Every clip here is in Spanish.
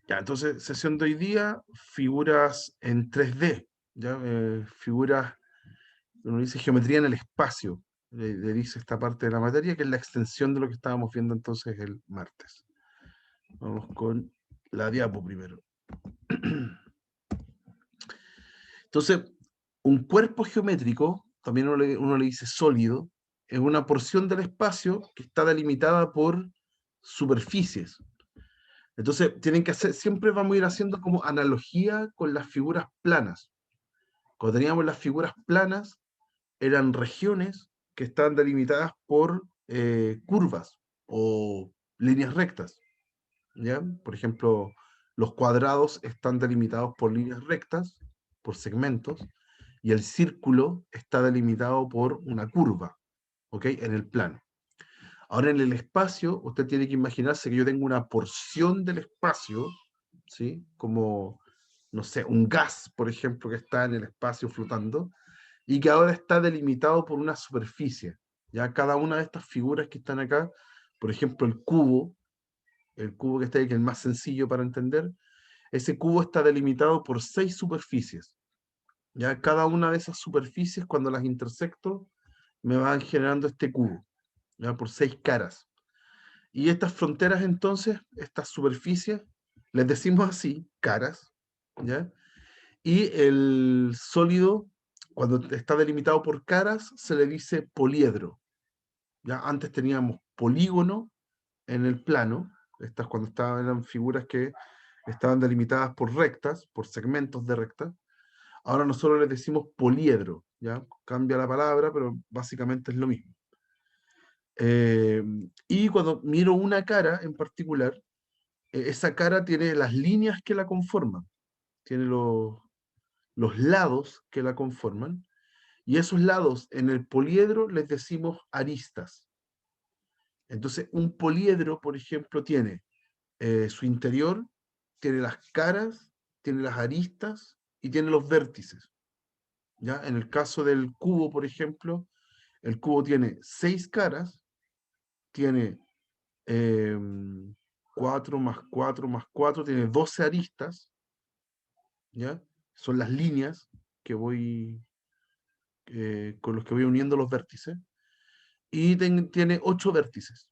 Ya, entonces, sesión de hoy día, figuras en 3D, ¿ya? Figuras, uno dice geometría en el espacio, le dice esta parte de la materia, que es la extensión de lo que estábamos viendo entonces el martes. Vamos con la diapo primero. Entonces, un cuerpo geométrico, también uno le dice sólido, es una porción del espacio que está delimitada por superficies. Entonces, tienen que hacer, siempre vamos a ir haciendo como analogía con las figuras planas. Cuando teníamos las figuras planas, eran regiones que estaban delimitadas por curvas o líneas rectas, ¿ya? Por ejemplo, los cuadrados están delimitados por líneas rectas, por segmentos, y el círculo está delimitado por una curva, ¿ok? En el plano. Ahora en el espacio, usted tiene que imaginarse que yo tengo una porción del espacio, ¿sí? Como, no sé, un gas, por ejemplo, que está en el espacio flotando, y que ahora está delimitado por una superficie. Ya cada una de estas figuras que están acá, por ejemplo, el cubo que está ahí, que es el más sencillo para entender, ese cubo está delimitado por 6 superficies. Ya cada una de esas superficies, cuando las intersecto, me van generando este cubo, ya por 6 caras. Y estas fronteras, entonces, estas superficies, les decimos así, caras, ¿ya? Y el sólido, cuando está delimitado por caras, se le dice poliedro. ¿Ya? Antes teníamos polígono en el plano, estas cuando eran figuras que estaban delimitadas por rectas, por segmentos de rectas. Ahora nosotros les decimos poliedro, ¿ya? Cambia la palabra, pero básicamente es lo mismo. Eh, y cuando miro una cara en particular, esa cara tiene las líneas que la conforman, tiene los lados que la conforman, y esos lados en el poliedro les decimos aristas. Entonces, un poliedro, por ejemplo, tiene su interior, tiene las caras, tiene las aristas y tiene los vértices. ¿Ya? En el caso del cubo, por ejemplo, el cubo tiene 6 caras, tiene eh, 4 más 4 más 4, tiene 12 aristas, ¿ya? Son las líneas que con los que voy uniendo los vértices, y tiene 8 vértices,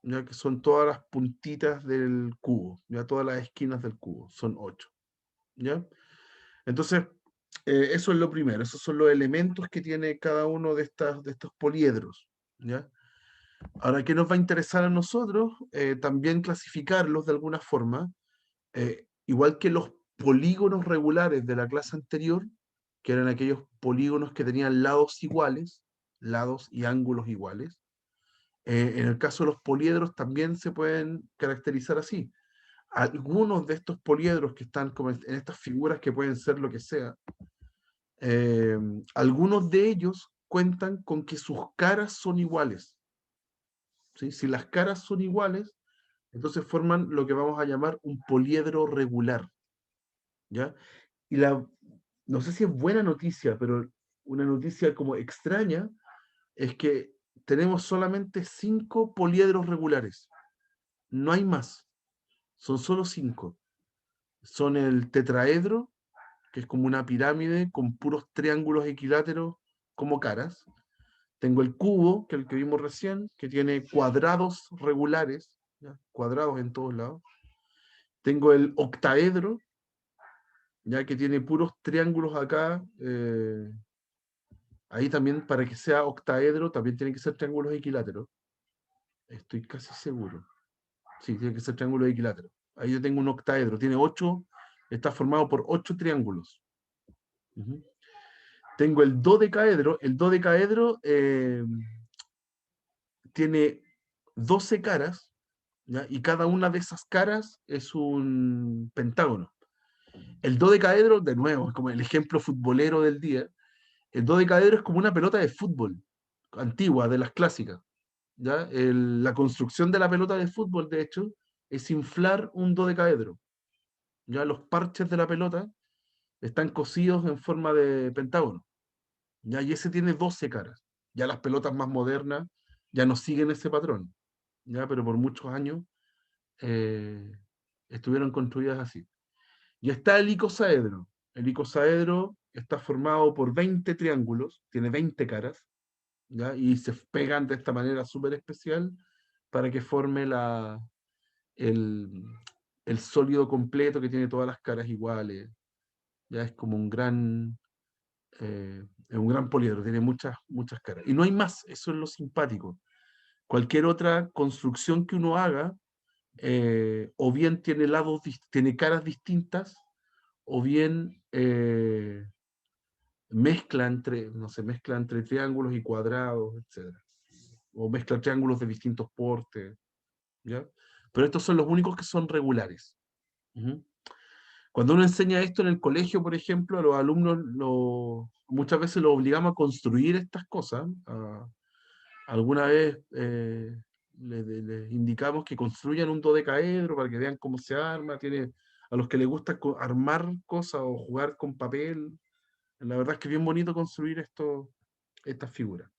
ya que son todas las puntitas del cubo, ya todas las esquinas del cubo, son 8, ¿ya? Entonces, eso es lo primero, esos son los elementos que tiene cada uno de estos poliedros, ¿ya? Ahora, ¿qué nos va a interesar a nosotros? También clasificarlos de alguna forma, igual que los polígonos regulares de la clase anterior, que eran aquellos polígonos que tenían lados iguales, lados y ángulos iguales. En el caso de los poliedros también se pueden caracterizar así. Algunos de estos poliedros que están como en estas figuras que pueden ser lo que sea, eh, algunos de ellos cuentan con que sus caras son iguales, ¿sí? Si las caras son iguales, entonces forman lo que vamos a llamar un poliedro regular, ¿ya? Y no sé si es buena noticia, pero una noticia como extraña es que tenemos solamente 5 poliedros regulares, no hay más, son solo 5. Son el tetraedro, que es como una pirámide con puros triángulos equiláteros como caras. Tengo el cubo, que es el que vimos recién, que tiene cuadrados regulares, ¿ya? Cuadrados en todos lados. Tengo el octaedro, ya que tiene puros triángulos acá. Ahí también, para que sea octaedro, también tiene que ser triángulos equiláteros. Estoy casi seguro. Sí, tiene que ser triángulos equiláteros. Ahí yo tengo un octaedro. Tiene 8, está formado por 8 triángulos. Uh-huh. Tengo el dodecaedro. El dodecaedro tiene 12 caras, ¿ya? Y cada una de esas caras es un pentágono. El dodecaedro, de nuevo, es como el ejemplo futbolero del día. El dodecaedro es como una pelota de fútbol antigua, de las clásicas. ¿Ya? La construcción de la pelota de fútbol, de hecho, es inflar un dodecaedro. Ya los parches de la pelota están cosidos en forma de pentágono. ¿Ya? Y ese tiene 12 caras. Ya las pelotas más modernas ya no siguen ese patrón. ¿Ya? Pero por muchos años eh, Estuvieron construidas así. Y está el icosaedro. El icosaedro está formado por 20 triángulos, tiene 20 caras, ¿ya? Y se pegan de esta manera súper especial para que forme el, el sólido completo que tiene todas las caras iguales. Ya es como es un gran poliedro, tiene muchas, muchas caras. Y no hay más, eso es lo simpático. Cualquier otra construcción que uno haga, o bien tiene tiene caras distintas, o bien mezcla entre, no sé, mezcla entre triángulos y cuadrados, etcétera. O mezcla triángulos de distintos portes, ¿ya? Pero estos son los únicos que son regulares. Ujú. Cuando uno enseña esto en el colegio, por ejemplo, a los alumnos muchas veces los obligamos a construir estas cosas. Alguna vez les indicamos que construyan un dodecaedro para que vean cómo se arma. A los que les gusta armar cosas o jugar con papel, la verdad es que es bien bonito construir estas figuras.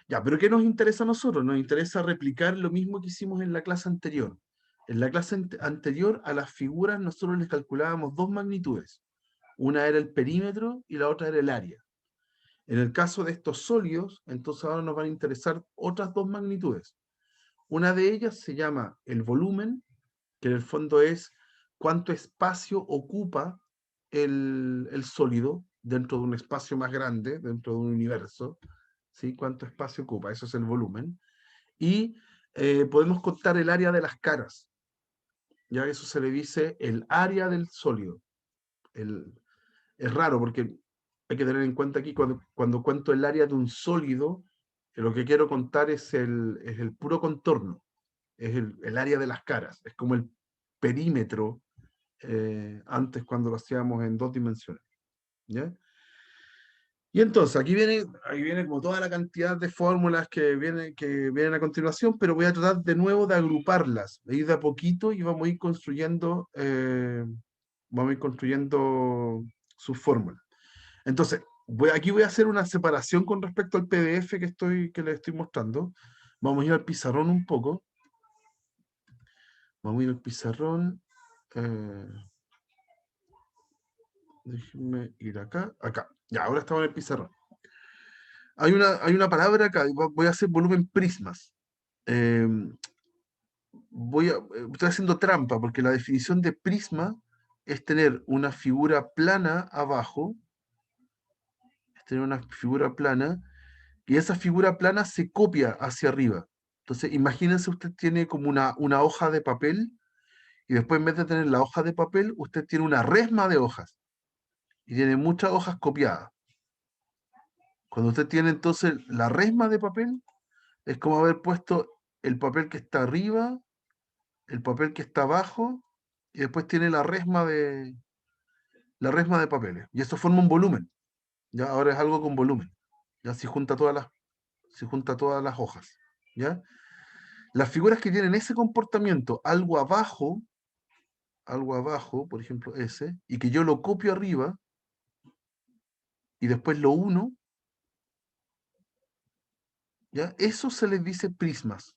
Ya, pero ¿qué nos interesa a nosotros? Nos interesa replicar lo mismo que hicimos en la clase anterior. En la clase anterior a las figuras nosotros les calculábamos dos magnitudes. Una era el perímetro y la otra era el área. En el caso de estos sólidos, entonces ahora nos van a interesar otras dos magnitudes. Una de ellas se llama el volumen, que en el fondo es cuánto espacio ocupa el sólido dentro de un espacio más grande, dentro de un universo, ¿sí? Cuánto espacio ocupa, eso es el volumen. Y podemos contar el área de las caras, ya eso se le dice el área del sólido. El, es raro porque hay que tener en cuenta aquí cuando cuento el área de un sólido, lo que quiero contar es el puro contorno, es el área de las caras, es como el perímetro antes cuando lo hacíamos en dos dimensiones. ¿Ya? Y entonces ahí viene como toda la cantidad de fórmulas que vienen a continuación, pero voy a tratar de nuevo de agruparlas, de ir de a poquito y vamos a ir construyendo sus fórmulas. Entonces, aquí voy a hacer una separación con respecto al PDF que les estoy mostrando. Vamos a ir al pizarrón un poco. Vamos a ir al pizarrón. Eh, Déjenme ir acá. Acá. Ya, ahora estamos en el pizarrón. Hay una palabra acá. Voy a hacer volumen prismas. Eh, Estoy haciendo trampa porque la definición de prisma es tener una figura plana abajo. Es tener una figura plana y esa figura plana se copia hacia arriba. Entonces, imagínense usted tiene como una hoja de papel y después en vez de tener la hoja de papel, usted tiene una resma de hojas y tiene muchas hojas copiadas. Cuando usted tiene entonces la resma de papel, es como haber puesto el papel que está arriba, el papel que está abajo y después tiene la resma de papeles. Y eso forma un volumen. Ya ahora es algo con volumen. Ya se junta todas las hojas. ¿Ya? Las figuras que tienen ese comportamiento, algo abajo, por ejemplo ese, y que yo lo copio arriba y después lo uno, ¿ya? Eso se les dice prismas,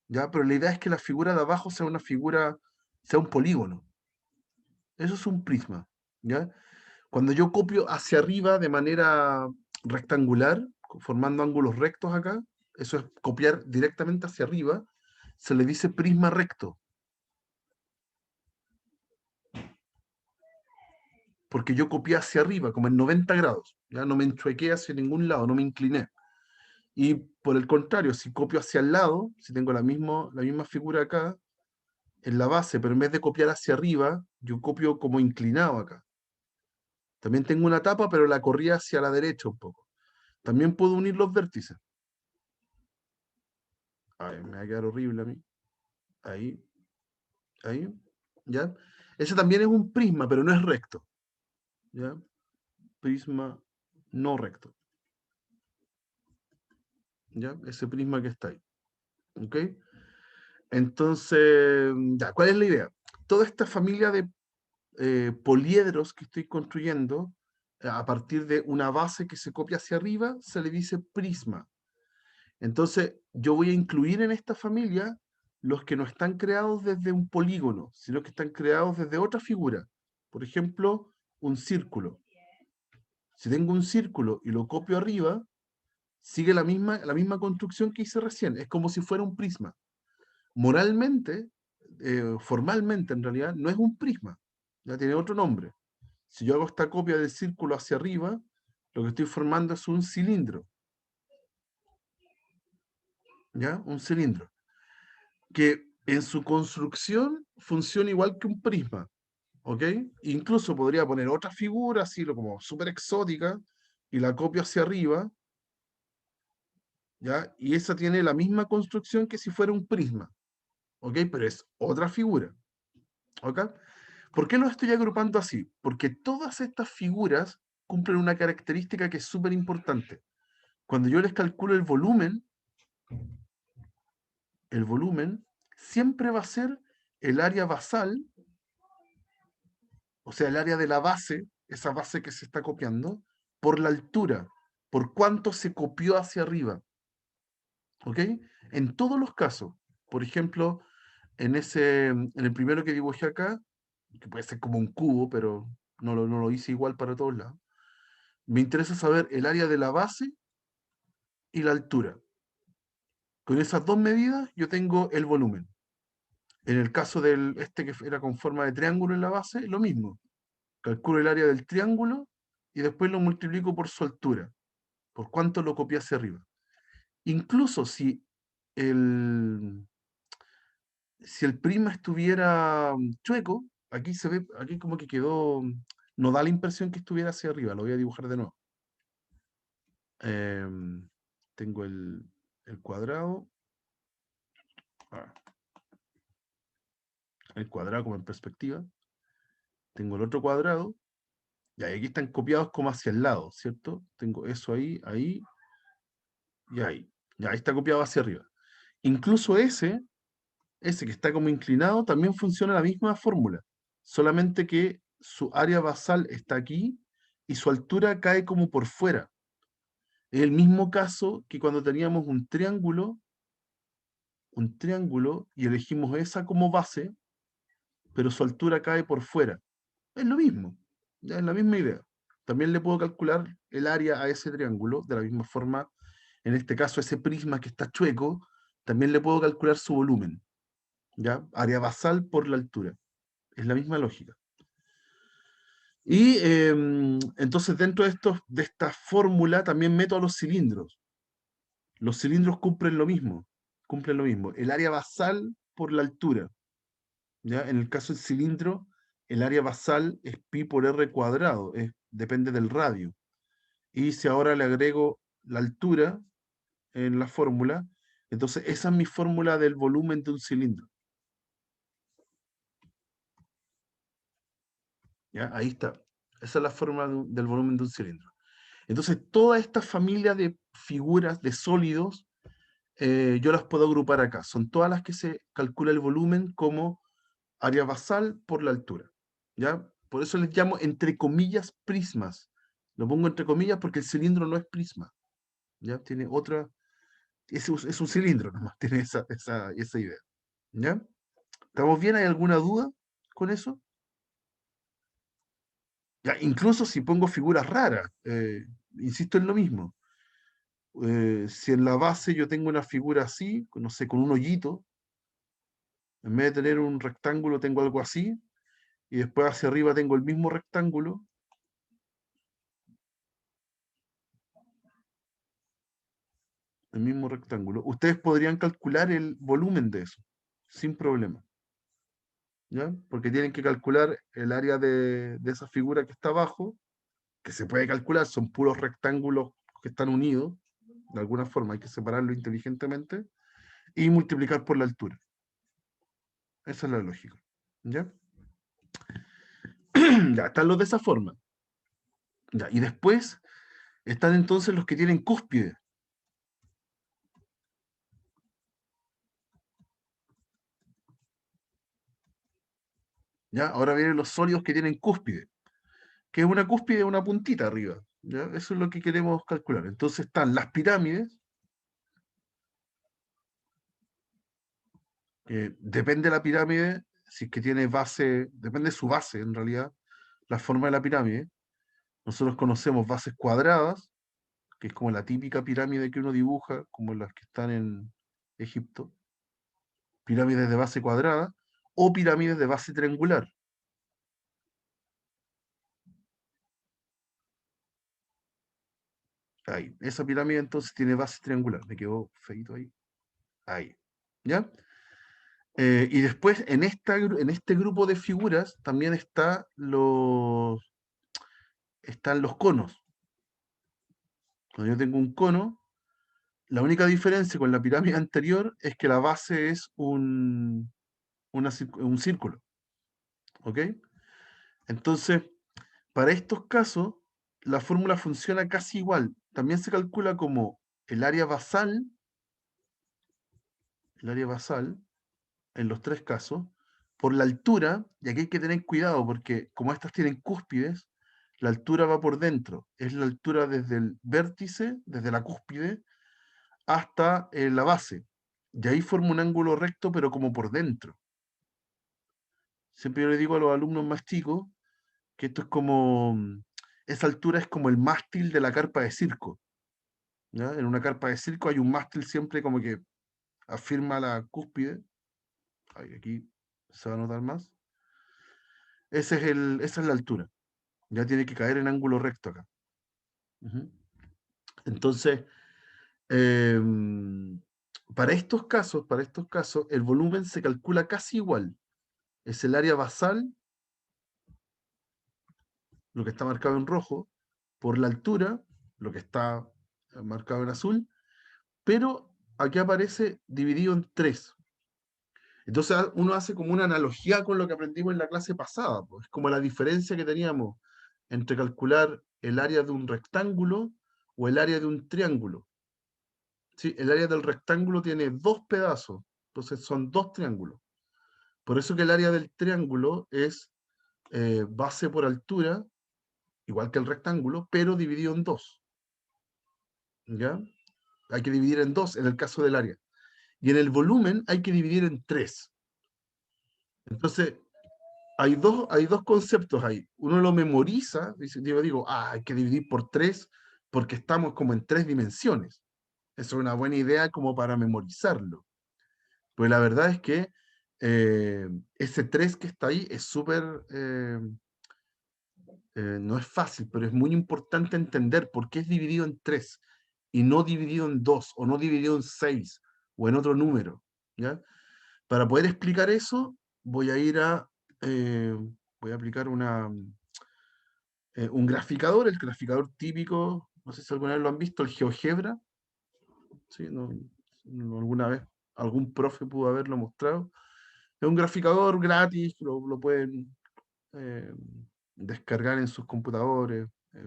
¿ya? Pero la idea es que la figura de abajo sea un polígono. Eso es un prisma, ¿ya? Cuando yo copio hacia arriba de manera rectangular, formando ángulos rectos acá, eso es copiar directamente hacia arriba, se le dice prisma recto. Porque yo copié hacia arriba, como en 90 grados, ya no me enchuequé hacia ningún lado, no me incliné. Y por el contrario, si copio hacia el lado, si tengo la misma figura acá, en la base, pero en vez de copiar hacia arriba, yo copio como inclinado acá. También tengo una tapa, pero la corrí hacia la derecha un poco. También puedo unir los vértices. Ay, me va a quedar horrible a mí. Ahí, ahí, ¿ya? Ese también es un prisma, pero no es recto. ¿Ya? Prisma no recto. ¿Ya? Ese prisma que está ahí. ¿Ok? Entonces, ya, ¿cuál es la idea? Toda esta familia de poliedros que estoy construyendo, a partir de una base que se copia hacia arriba, se le dice prisma. Entonces, yo voy a incluir en esta familia los que no están creados desde un polígono, sino que están creados desde otra figura. Por ejemplo, un círculo. Si tengo un círculo y lo copio arriba, sigue la misma construcción que hice recién. Es como si fuera un prisma. Moralmente, formalmente en realidad, no es un prisma. Ya tiene otro nombre. Si yo hago esta copia del círculo hacia arriba, lo que estoy formando es un cilindro. ¿Ya? Un cilindro. Que en su construcción funciona igual que un prisma. ¿Ok? Incluso podría poner otra figura, así como súper exótica, y la copio hacia arriba, ¿ya? Y esa tiene la misma construcción que si fuera un prisma, ¿ok? Pero es otra figura, ¿ok? ¿Por qué lo estoy agrupando así? Porque todas estas figuras cumplen una característica que es súper importante. Cuando yo les calculo el volumen siempre va a ser el área basal, o sea, el área de la base, esa base que se está copiando, por la altura, por cuánto se copió hacia arriba. ¿Ok? En todos los casos. Por ejemplo, en el primero que dibujé acá, que puede ser como un cubo, pero no lo hice igual para todos lados, me interesa saber el área de la base y la altura. Con esas dos medidas yo tengo el volumen. En el caso del este que era con forma de triángulo en la base, lo mismo. Calculo el área del triángulo y después lo multiplico por su altura, por cuánto lo copié hacia arriba. Incluso el, si el prisma estuviera chueco, aquí se ve, aquí como que quedó, no da la impresión que estuviera hacia arriba, lo voy a dibujar de nuevo. Tengo el cuadrado, ah, el cuadrado como en perspectiva, tengo el otro cuadrado, y aquí están copiados como hacia el lado, ¿cierto? Tengo eso ahí, ahí y ahí. Ya, ahí está copiado hacia arriba. Incluso ese que está como inclinado, también funciona la misma fórmula, solamente que su área basal está aquí y su altura cae como por fuera. Es el mismo caso que cuando teníamos un triángulo y elegimos esa como base, pero su altura cae por fuera. Es lo mismo, ya es la misma idea. También le puedo calcular el área a ese triángulo, de la misma forma, en este caso ese prisma que está chueco, también le puedo calcular su volumen, ¿ya? Área basal por la altura. Es la misma lógica. Y entonces dentro de esta fórmula también meto a los cilindros. Los cilindros cumplen lo mismo, cumplen lo mismo. El área basal por la altura. ¿Ya? En el caso del cilindro, el área basal es pi por r cuadrado, depende del radio. Y si ahora le agrego la altura en la fórmula, entonces esa es mi fórmula del volumen de un cilindro. ¿Ya? Ahí está. Esa es la fórmula del volumen de un cilindro. Entonces, toda esta familia de figuras, de sólidos, yo las puedo agrupar acá. Son todas las que se calcula el volumen como área basal por la altura. ¿Ya? Por eso les llamo, entre comillas, prismas. Lo pongo entre comillas porque el cilindro no es prisma. ¿Ya? Tiene otra... Es un cilindro nomás, tiene esa idea. ¿Ya? ¿Estamos bien? ¿Hay alguna duda con eso? Ya, incluso si pongo figuras raras, insisto en lo mismo. Si en la base yo tengo una figura así, no sé, con un hoyito, en vez de tener un rectángulo tengo algo así, y después hacia arriba tengo el mismo rectángulo, ustedes podrían calcular el volumen de eso, sin problema, ¿ya? Porque tienen que calcular el área de esa figura que está abajo, que se puede calcular, son puros rectángulos que están unidos, de alguna forma hay que separarlo inteligentemente, y multiplicar por la altura. Esa es la lógica, ¿ya? Ya, están los de esa forma. Ya, y después están entonces los que tienen cúspide. ¿Ya? Ahora vienen los sólidos que tienen cúspide, que es una cúspide, una puntita arriba. ¿Ya? Eso es lo que queremos calcular. Entonces están las pirámides, Depende de la pirámide, si es que tiene base, depende de su base en realidad, la forma de la pirámide. Nosotros conocemos bases cuadradas, que es como la típica pirámide que uno dibuja, como las que están en Egipto, pirámides de base cuadrada, o pirámides de base triangular. Ahí, esa pirámide entonces tiene base triangular, me quedó feito ahí. Ahí, ¿ya? Y después en este grupo de figuras también están los conos. Cuando yo tengo un cono, la única diferencia con la pirámide anterior es que la base es un círculo, ¿ok? Entonces, para estos casos, la fórmula funciona casi igual. También se calcula como el área basal, el área basal, en los tres casos, por la altura, y aquí hay que tener cuidado porque como estas tienen cúspides, la altura va por dentro. Es la altura desde el vértice, desde la cúspide, hasta la base. Y ahí forma un ángulo recto, pero como por dentro. Siempre yo le digo a los alumnos más chicos que esto es como, esa altura es como el mástil de la carpa de circo. ¿Ya? En una carpa de circo hay un mástil siempre como que afirma la cúspide. Ay, aquí se va a notar más. Esa es la altura. Ya tiene que caer en ángulo recto acá. Ujú. Entonces, em, para estos casos, el volumen se calcula casi igual. Es el área basal, lo que está marcado en rojo, por la altura, lo que está marcado en azul, pero aquí aparece dividido en tres. Entonces uno hace como una analogía con lo que aprendimos en la clase pasada, pues, como la diferencia que teníamos entre calcular el área de un rectángulo o el área de un triángulo. ¿Sí? El área del rectángulo tiene dos pedazos, entonces son dos triángulos. Por eso que el área del triángulo es base por altura, igual que el rectángulo, pero dividido en dos. ¿Ya? Hay que dividir en dos en el caso del área. Y en el volumen hay que dividir en tres. Entonces, hay dos conceptos ahí. Uno lo memoriza, digo, hay que dividir por tres porque estamos como en tres dimensiones. Eso es una buena idea como para memorizarlo. Pues la verdad es que ese 3 que está ahí es súper, no es fácil, pero es muy importante entender por qué es dividido en 3 y no dividido en 2 o no dividido en 6 o en otro número. ¿Ya? Para poder explicar eso, voy a ir eh, voy a aplicar un graficador, el graficador típico, no sé si alguna vez lo han visto, el GeoGebra. ¿Sí? Alguna vez algún profe pudo haberlo mostrado. Es un graficador gratis, lo pueden eh, descargar en sus computadores. Es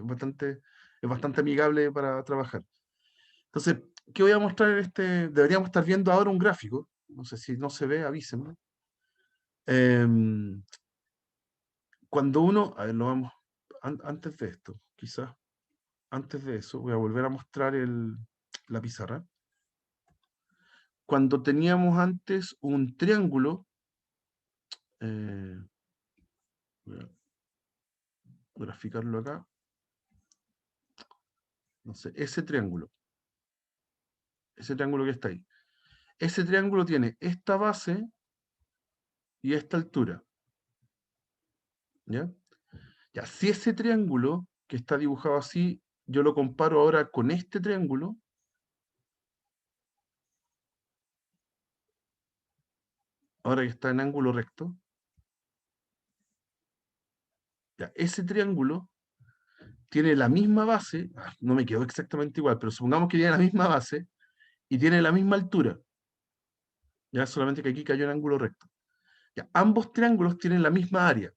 bastante amigable para trabajar. Entonces, ¿qué voy a mostrar en este? Deberíamos estar viendo ahora un gráfico. No sé si no se ve, avísenme. Em, Cuando uno, a ver, lo vamos, antes de esto, quizás, antes de eso, voy a volver a mostrar la pizarra. Cuando teníamos antes un triángulo, eh, voy a graficarlo acá, no sé, ese triángulo que está ahí. Ese triángulo tiene esta base y esta altura, ¿ya? Ya, si ese triángulo que está dibujado así, yo lo comparo ahora con este triángulo, ahora que está en ángulo recto, ya, ese triángulo tiene la misma base, no me quedó exactamente igual, pero supongamos que tiene la misma base y tiene la misma altura, ya solamente que aquí cayó en ángulo recto. Ya, ambos triángulos tienen la misma área,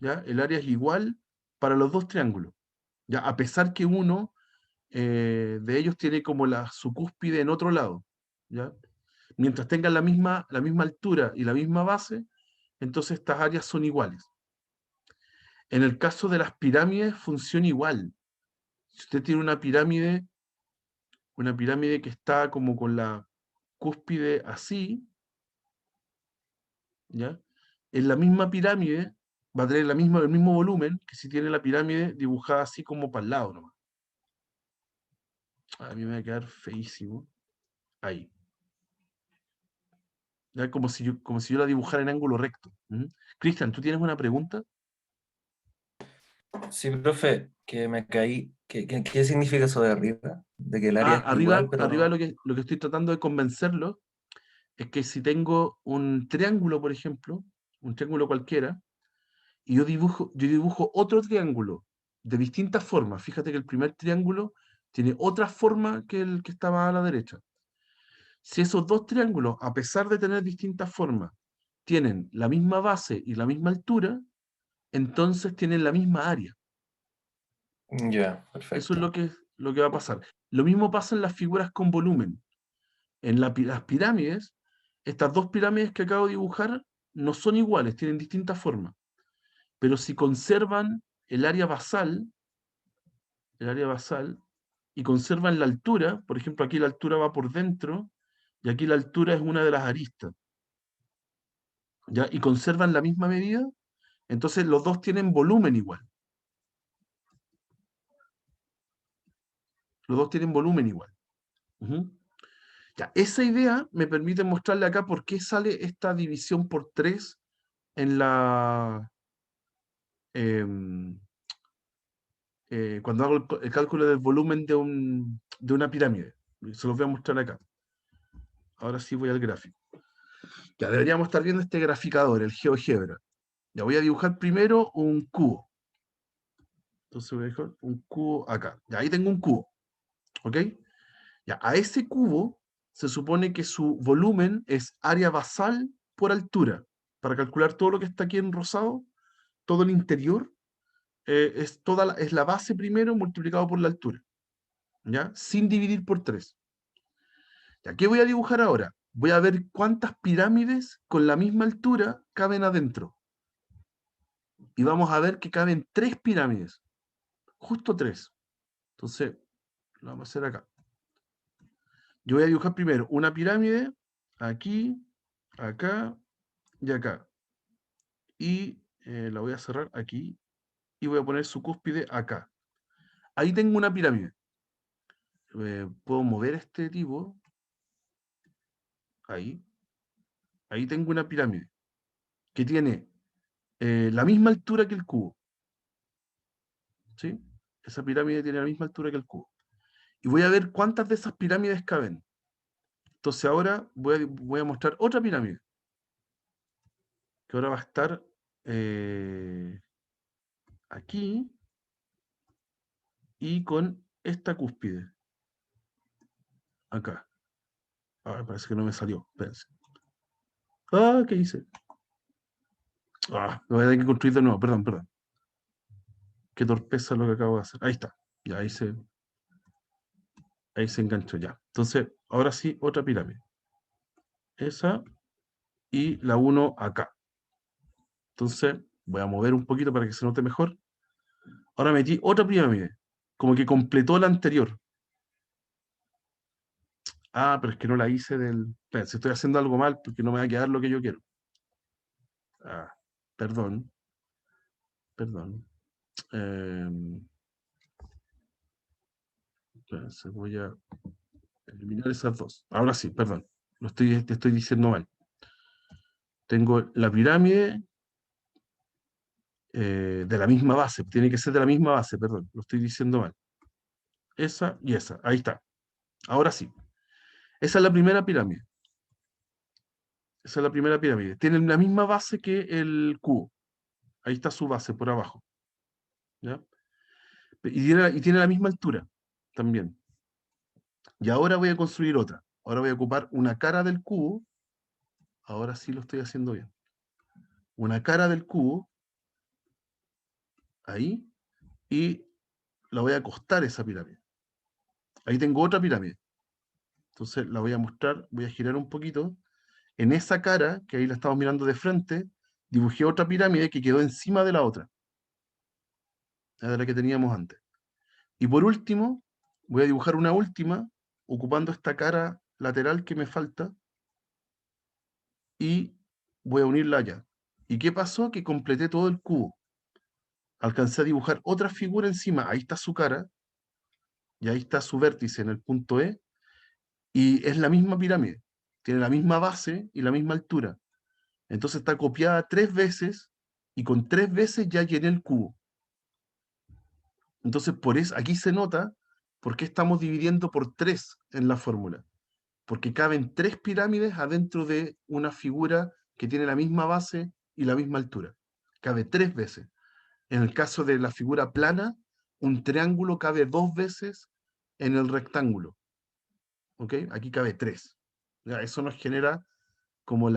ya, el área es igual para los dos triángulos, ya, a pesar que uno de ellos tiene como su cúspide en otro lado, ya. Mientras tengan la misma altura y la misma base, entonces estas áreas son iguales. En el caso de las pirámides funciona igual. Si usted tiene una pirámide que está como con cúspide así, ¿ya? En la misma pirámide va a tener el mismo volumen que si tiene la pirámide dibujada así como para el lado nomás. A mí me va a quedar feísimo. Ahí. ¿Ya? Como si yo la dibujara en ángulo recto. Cristian, ¿tú tienes una pregunta? Sí, profe, que me caí. ¿Qué significa eso de arriba? De que el área es igual, Arriba, pero arriba no. lo que estoy tratando de convencerlo es que si tengo un triángulo, por ejemplo, un triángulo cualquiera, y yo dibujo otro triángulo de distintas formas. Fíjate que el primer triángulo tiene otra forma que el que estaba a la derecha. Si esos dos triángulos, a pesar de tener distintas formas, tienen la misma base y la misma altura, entonces tienen la misma área. Ya, Eso es perfecto. lo que va a pasar. Lo mismo pasa en las figuras con volumen. En las pirámides, estas dos pirámides que acabo de dibujar no son iguales, tienen distintas formas. Pero si conservan el área basal, el área basal, y conservan la altura, por ejemplo, aquí la altura va por dentro, y aquí la altura es una de las aristas, ¿ya? Y conservan la misma medida, entonces los dos tienen volumen igual. Los dos tienen volumen igual. Ujú. Ya, esa idea me permite mostrarle acá por qué sale esta división por 3 en em, cuando hago el cálculo del volumen de una pirámide. Se los voy a mostrar acá. Ahora sí voy al gráfico. Ya deberíamos estar viendo este graficador, el GeoGebra. Ya voy a dibujar primero un cubo. Entonces voy a dibujar un cubo acá. Ya ahí tengo un cubo. ¿Ok? Ya, a ese cubo se supone que su volumen es área basal por altura. Para calcular todo lo que está aquí en rosado, todo el interior, es la base primero multiplicado por la altura. ¿Ya? Sin dividir por 3. ¿Ya? ¿Qué voy a dibujar ahora? Voy a ver cuántas pirámides con la misma altura caben adentro. Y vamos a ver que caben 3 pirámides. Justo 3. Entonces, lo vamos a hacer acá. Yo voy a dibujar primero una pirámide aquí, acá y acá. Y la voy a cerrar aquí y voy a poner su cúspide acá. Ahí tengo una pirámide. Puedo mover este tipo. Ahí. Ahí tengo una pirámide que tiene la misma altura que el cubo. ¿Sí? Esa pirámide tiene la misma altura que el cubo. Y voy a ver cuántas de esas pirámides caben. Entonces ahora voy a mostrar otra pirámide, que ahora va a estar aquí y con esta cúspide, acá. Parece que no me salió. Espérense. ¿Qué hice? Lo voy a tener que construir de nuevo, perdón, perdón. Qué torpeza lo que acabo de hacer. Ahí está. Ya, ahí se enganchó ya. Entonces, ahora sí, otra pirámide. Esa y la uno acá. Entonces, voy a mover un poquito para que se note mejor. Ahora metí otra pirámide, como que completó la anterior. Pero es que no la hice del... Espera, si estoy haciendo algo mal, porque no me va a quedar lo que yo quiero. Ah, perdón, perdón. Espérense, voy a eliminar esas dos. Ahora sí, perdón. Te estoy diciendo mal. Tengo la pirámide de la misma base. Tiene que ser de la misma base, perdón. Lo estoy diciendo mal. Esa y esa. Ahí está. Ahora sí. Esa es la primera pirámide. Esa es la primera pirámide. Tienen la misma base que el cubo. Ahí está su base por abajo. ¿Ya? Y tiene la misma altura también. Y ahora voy a construir otra. Ahora voy a ocupar una cara del cubo. Ahora sí lo estoy haciendo bien. Una cara del cubo. Ahí. Y la voy a acostar esa pirámide. Ahí tengo otra pirámide. Entonces la voy a mostrar. Voy a girar un poquito. En esa cara, que ahí la estamos mirando de frente, dibujé otra pirámide que quedó encima de la otra. De la que teníamos antes. Y por último, voy a dibujar una última ocupando esta cara lateral que me falta y voy a unirla allá. ¿Y qué pasó? Que completé todo el cubo. Alcancé a dibujar otra figura encima. Ahí está su cara y ahí está su vértice en el punto E. Y es la misma pirámide. Tiene la misma base y la misma altura. Entonces está copiada 3 veces y con 3 veces ya llené el cubo. Entonces, por eso aquí se nota por qué estamos dividiendo por 3 en la fórmula. Porque caben 3 pirámides adentro de una figura que tiene la misma base y la misma altura. Cabe 3 veces. En el caso de la figura plana, un triángulo cabe 2 veces en el rectángulo. ¿Ok? Aquí cabe 3. Ya, eso nos genera como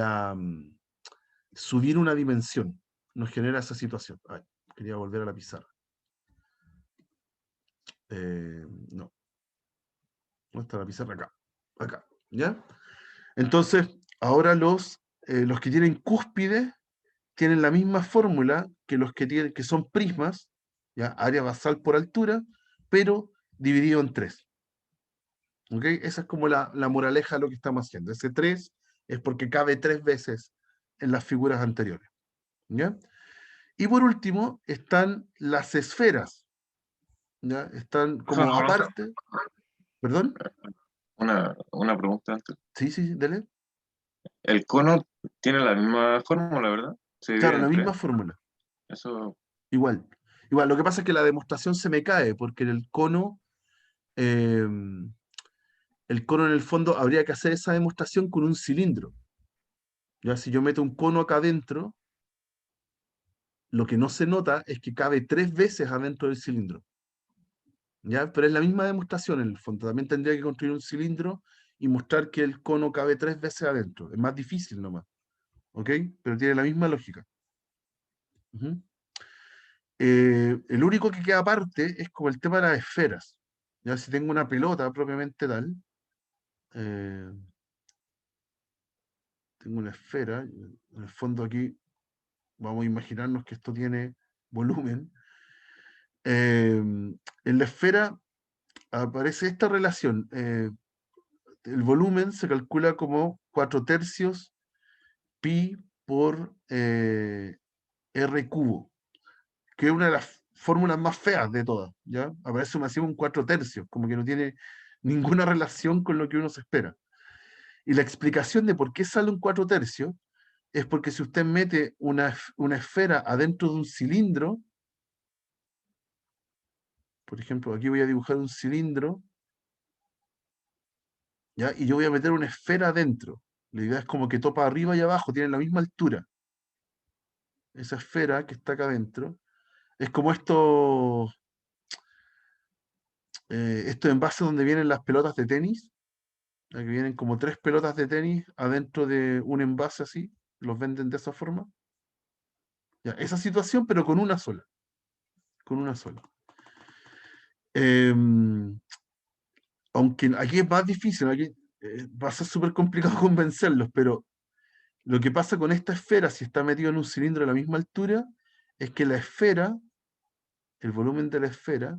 subir una dimensión. Nos genera esa situación. Ay, quería volver a la pizarra. No. ¿Dónde está la pizarra? Acá. Acá. ¿Ya? Entonces, ahora los que tienen cúspide tienen la misma fórmula que los que son prismas, ¿ya? Área basal por altura, pero dividido en 3. ¿Ok? Esa es como la moraleja de lo que estamos haciendo. Ese 3 es porque cabe 3 veces en las figuras anteriores. ¿Ya? Y por último están las esferas. ¿Ya? Están Eso no como lo sé. aparte. ¿Perdón? Una pregunta antes. Sí, sí, dele. El cono tiene la misma fórmula, ¿verdad? Se divide Claro, la en tres. misma fórmula. Eso, Igual. Igual, lo que pasa es que la demostración se me cae, porque eh, el cono en el fondo habría que hacer esa demostración con un cilindro. Ya si yo meto un cono acá adentro, lo que no se nota es que cabe 3 veces adentro del cilindro. ¿Ya? Pero es la misma demostración en el fondo. También tendría que construir un cilindro y mostrar que el cono cabe 3 veces adentro. Es más difícil nomás. ¿Ok? Pero tiene la misma lógica. Ujú. El único que queda aparte es como el tema de las esferas. Ya si tengo una pelota propiamente tal, eh, tengo una esfera, en el fondo aquí vamos a imaginarnos que esto tiene volumen. En la esfera aparece esta relación. El volumen se calcula como 4/3 pi por r cubo, que es una de las fórmulas más feas de todas, ¿ya? Aparece un 4/3, como que no tiene ninguna relación con lo que uno se espera. Y la explicación de por qué sale un 4/3 es porque si usted mete una esfera adentro de un cilindro, por ejemplo, aquí voy a dibujar un cilindro, ¿ya? Y yo voy a meter una esfera adentro. La idea es como que topa arriba y abajo, tienen la misma altura. Esa esfera que está acá adentro es como estos envases donde vienen las pelotas de tenis, que vienen como 3 pelotas de tenis adentro de un envase así, los venden de esa forma. Ya, esa situación, pero con una sola. Con una sola. Em, Aunque aquí es más difícil, aquí va a ser súper complicado convencerlos, pero lo que pasa con esta esfera, si está metido en un cilindro de la misma altura, es que la esfera, el volumen de la esfera,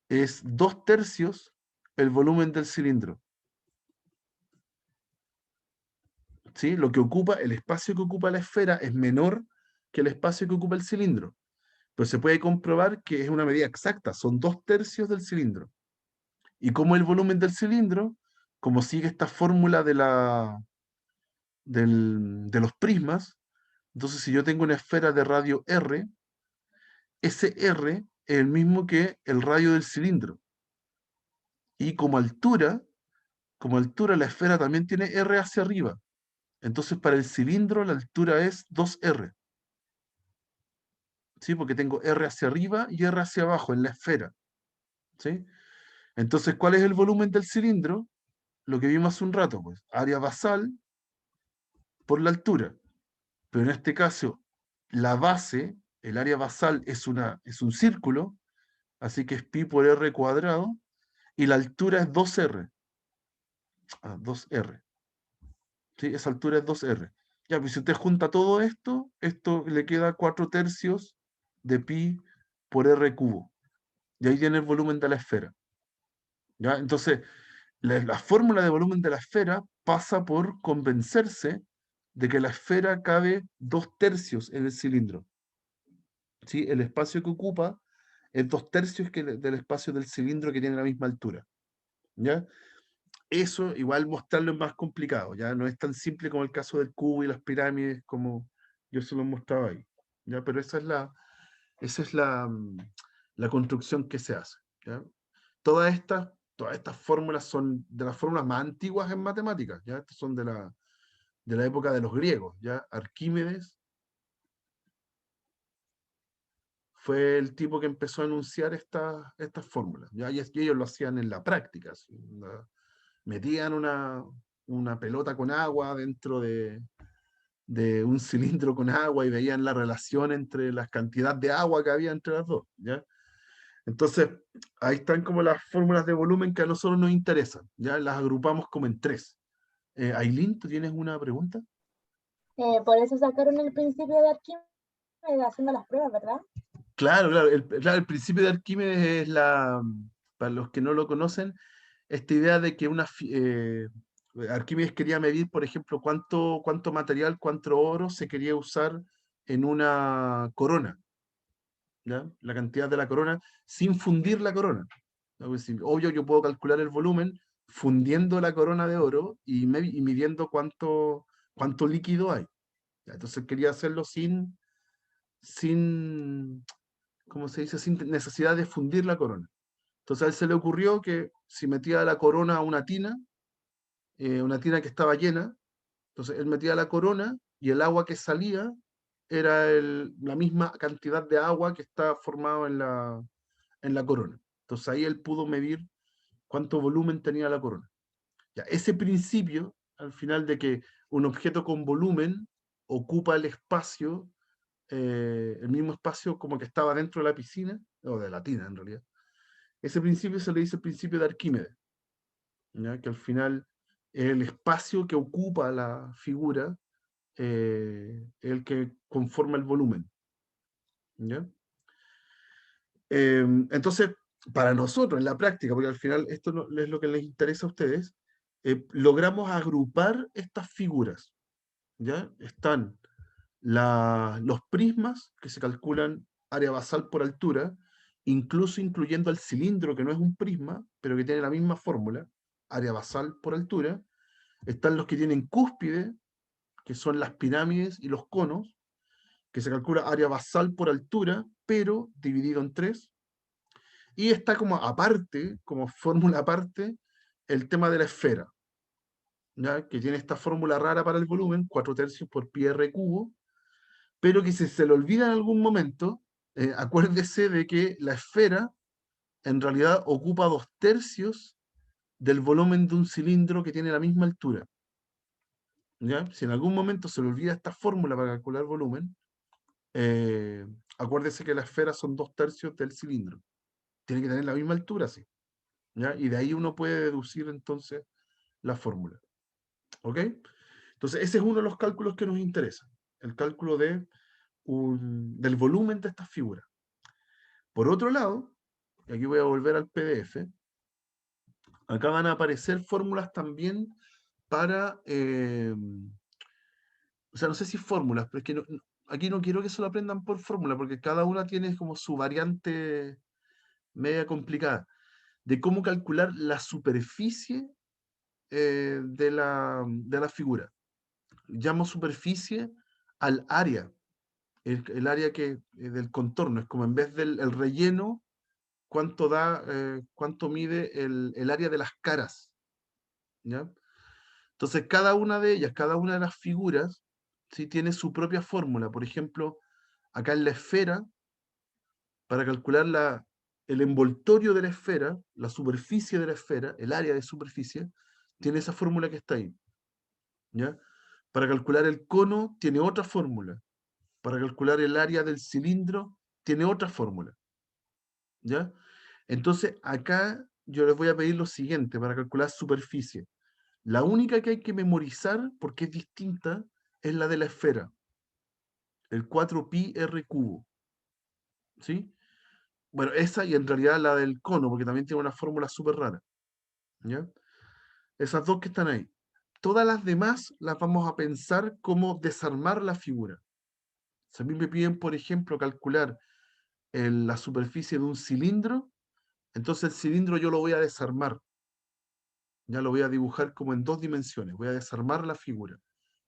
es 2/3 el volumen del cilindro. ¿Sí? Lo que ocupa, el espacio que ocupa la esfera es menor que el espacio que ocupa el cilindro. Pero se puede comprobar que es una medida exacta, son 2/3 del cilindro. Y como el volumen del cilindro, como sigue esta fórmula de los prismas, entonces si yo tengo una esfera de radio R, ese R es el mismo que el radio del cilindro. Y como altura la esfera también tiene R hacia arriba. Entonces para el cilindro la altura es 2R. ¿Sí? Porque tengo R hacia arriba y R hacia abajo en la esfera. ¿Sí? Entonces, ¿cuál es el volumen del cilindro? Lo que vimos hace un rato, pues, área basal por la altura. Pero en este caso, la base, el área basal es un círculo, así que es pi por r cuadrado, y la altura es 2r. 2r. ¿Sí? Esa altura es 2r. Ya, pues si usted junta todo esto, esto le queda 4/3 de pi por r cubo. Y ahí tiene el volumen de la esfera. ¿Ya? Entonces, la fórmula de volumen de la esfera pasa por convencerse de que la esfera cabe 2/3 en el cilindro. ¿Sí? El espacio que ocupa es 2/3 del espacio del cilindro que tiene la misma altura. ¿Ya? Eso igual mostrarlo es más complicado, ya no es tan simple como el caso del cubo y las pirámides como yo se lo mostraba ahí. ¿Ya? Pero esa es la construcción que se hace. ¿Ya? Todas estas fórmulas son de las fórmulas más antiguas en matemáticas, ¿ya? Estas son de la época de los griegos, ¿ya? Arquímedes fue el tipo que empezó a enunciar estas fórmulas, ¿ya? Y ellos lo hacían en la práctica, ¿sí? Metían una pelota con agua dentro de un cilindro con agua y veían la relación entre la cantidad de agua que había entre las dos, ¿ya? Entonces, ahí están como las fórmulas de volumen que a nosotros nos interesan, ¿ya? Las agrupamos como en tres. Ailín, ¿tú tienes una pregunta? Por eso sacaron el principio de Arquímedes haciendo las pruebas, ¿verdad? Claro, claro. El principio de Arquímedes es para los que no lo conocen, esta idea de que Arquímedes quería medir, por ejemplo, cuánto material, cuánto oro se quería usar en una corona, ¿ya? La cantidad de la corona sin fundir la corona. ¿No? Pues, obvio, yo puedo calcular el volumen fundiendo la corona de oro y midiendo cuánto líquido hay. ¿Ya? Entonces quería hacerlo sin, ¿cómo se dice? Sin necesidad de fundir la corona. Entonces a él se le ocurrió que si metía la corona a una tina que estaba llena, entonces él metía la corona y el agua que salía era la misma cantidad de agua que está formado en la corona. Entonces ahí él pudo medir cuánto volumen tenía la corona. Ya, ese principio, al final, de que un objeto con volumen ocupa el mismo espacio como que estaba dentro de la piscina, o de la tina en realidad. Ese principio se le dice el principio de Arquímedes, ¿ya? Que al final es el espacio que ocupa la figura, el que conforma el volumen. ¿Ya? Entonces, para nosotros en la práctica, porque al final esto es lo que les interesa a ustedes, logramos agrupar estas figuras. ¿Ya? Están los prismas, que se calculan área basal por altura, incluso incluyendo el cilindro, que no es un prisma, pero que tiene la misma fórmula, área basal por altura. Están los que tienen cúspide, que son las pirámides y los conos, que se calcula área basal por altura, pero dividido en 3. Y está como aparte, como fórmula aparte, el tema de la esfera, ¿ya? Que tiene esta fórmula rara para el volumen, 4/3 por pi r cubo, pero que si se le olvida en algún momento, acuérdese de que la esfera en realidad ocupa 2/3 del volumen de un cilindro que tiene la misma altura. ¿Ya? Si en algún momento se le olvida esta fórmula para calcular volumen, acuérdese que la esfera son 2/3 del cilindro. Tiene que tener la misma altura, sí. ¿Ya? Y de ahí uno puede deducir entonces la fórmula. ¿Ok? Entonces ese es uno de los cálculos que nos interesa, el cálculo del volumen de estas figuras. Por otro lado, y aquí voy a volver al PDF, acá van a aparecer fórmulas también para, o sea, no sé si fórmulas, pero es que aquí no quiero que se lo aprendan por fórmula, porque cada una tiene como su variante media complicada, de cómo calcular la superficie de la figura. Llamo superficie al área, el área del contorno, es como en vez del el relleno, cuánto mide el área de las caras, ¿ya? Entonces, cada una de ellas, cada una de las figuras, ¿sí? Tiene su propia fórmula. Por ejemplo, acá en la esfera, para calcular el envoltorio de la esfera, la superficie de la esfera, el área de superficie, tiene esa fórmula que está ahí, ¿ya? Para calcular el cono, tiene otra fórmula. Para calcular el área del cilindro, tiene otra fórmula, ¿ya? Entonces, acá yo les voy a pedir lo siguiente para calcular superficie. La única que hay que memorizar, porque es distinta, es la de la esfera, el 4pi r cubo, ¿sí? Bueno, esa y en realidad la del cono, porque también tiene una fórmula súper rara, ¿ya? Esas dos que están ahí. Todas las demás las vamos a pensar como desarmar la figura. Si a mí me piden, por ejemplo, calcular la superficie de un cilindro, entonces el cilindro yo lo voy a desarmar. Ya lo voy a dibujar como en 2 dimensiones. Voy a desarmar la figura.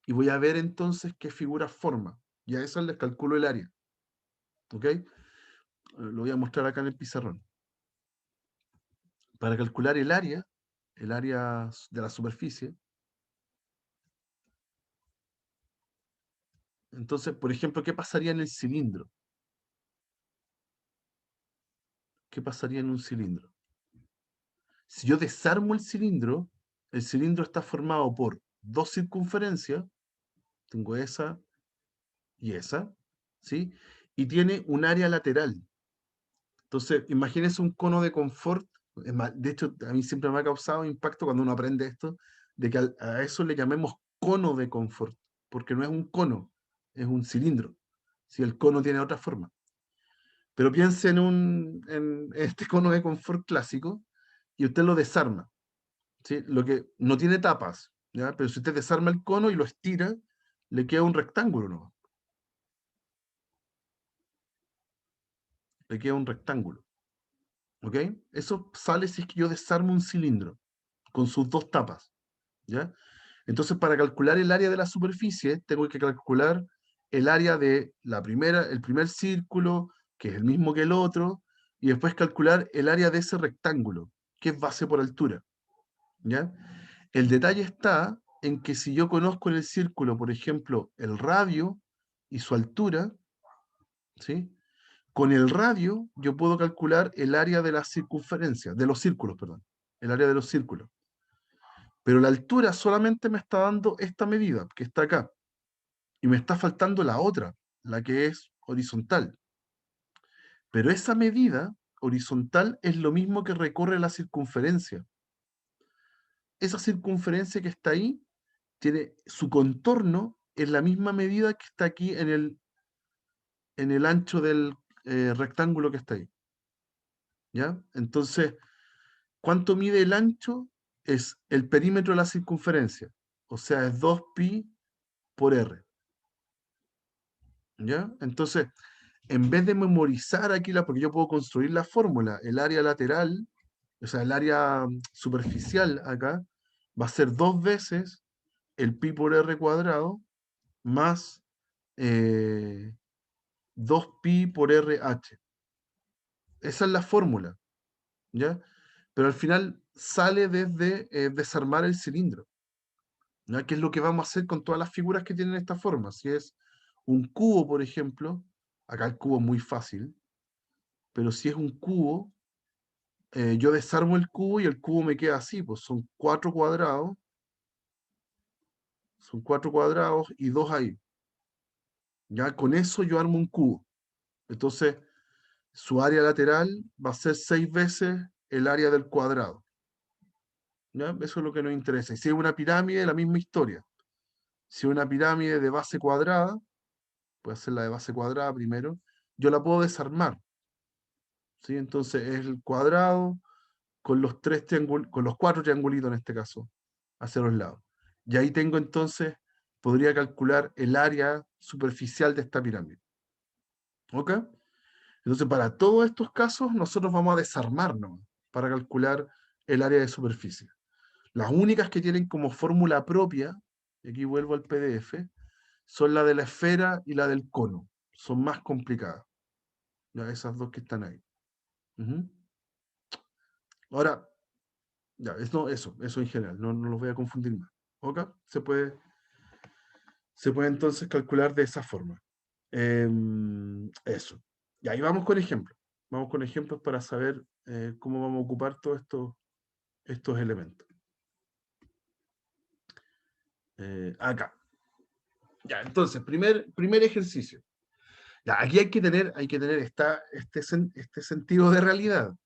Y voy a ver entonces qué figura forma. Y a eso les calculo el área. ¿Ok? Lo voy a mostrar acá en el pizarrón. Para calcular el área de la superficie, entonces, por ejemplo, ¿qué pasaría en el cilindro? ¿Qué pasaría en un cilindro? Si yo desarmo el cilindro está formado por 2 circunferencias, tengo esa y esa, ¿sí? Y tiene un área lateral. Entonces, imagínense un cono de confort. Es más, de hecho, a mí siempre me ha causado impacto cuando uno aprende esto, de que a eso le llamemos cono de confort, porque no es un cono, es un cilindro. Si el cono tiene otra forma. Pero piense en este cono de confort clásico y usted lo desarma. ¿Sí? Lo que no tiene tapas, ¿ya? Pero si usted desarma el cono y lo estira, le queda un rectángulo, ¿no? Le queda un rectángulo. ¿Ok? Eso sale si es que yo desarmo un cilindro con sus 2 tapas, ¿ya? Entonces, para calcular el área de la superficie, tengo que calcular el área de el primer círculo, que es el mismo que el otro, y después calcular el área de ese rectángulo, que es base por altura, ¿ya? El detalle está en que si yo conozco en el círculo, por ejemplo, el radio y su altura, ¿sí? Con el radio yo puedo calcular el área de las circunferencias, de los círculos, perdón, el área de los círculos. Pero la altura solamente me está dando esta medida, que está acá. Y me está faltando la otra, la que es horizontal. Pero esa medida horizontal es lo mismo que recorre la circunferencia. Esa circunferencia que está ahí tiene su contorno en la misma medida que está aquí en el ancho del rectángulo que está ahí. ¿Ya? Entonces, ¿cuánto mide el ancho? Es el perímetro de la circunferencia. O sea, es 2pi por r. ¿Ya? Entonces, en vez de memorizar aquí, porque yo puedo construir la fórmula, el área lateral, o sea, el área superficial acá, va a ser 2 veces el pi por r cuadrado más 2pi por RH. Esa es la fórmula, ¿ya? Pero al final sale desde desarmar el cilindro, ¿ya? Que es lo que vamos a hacer con todas las figuras que tienen esta forma. Si es un cubo, por ejemplo, acá el cubo es muy fácil, pero si es un cubo, yo desarmo el cubo y el cubo me queda así, pues son 4 cuadrados y 2 ahí. Ya con eso yo armo un cubo. Entonces, su área lateral va a ser 6 veces el área del cuadrado. ¿Ya? Eso es lo que nos interesa. Y si es una pirámide, la misma historia. Si es una pirámide de base cuadrada, voy a hacer la de base cuadrada primero, yo la puedo desarmar. ¿Sí? Entonces es el cuadrado con los 4 triangulitos en este caso, hacia los lados. Y ahí tengo entonces, podría calcular el área superficial de esta pirámide. ¿Ok? Entonces, para todos estos casos, nosotros vamos a desarmarnos para calcular el área de superficie. Las únicas que tienen como fórmula propia, y aquí vuelvo al PDF, son la de la esfera y la del cono. Son más complicadas. Ya, esas dos que están ahí. Ujú. Ahora, ya, eso en general, no los voy a confundir más. ¿Ok? Se puede entonces calcular de esa forma. Eso. Y ahí vamos con ejemplos. Vamos con ejemplos para saber cómo vamos a ocupar todos estos elementos. Acá. Ya, entonces, primer ejercicio. Ya, aquí hay que tener este sentido de realidad.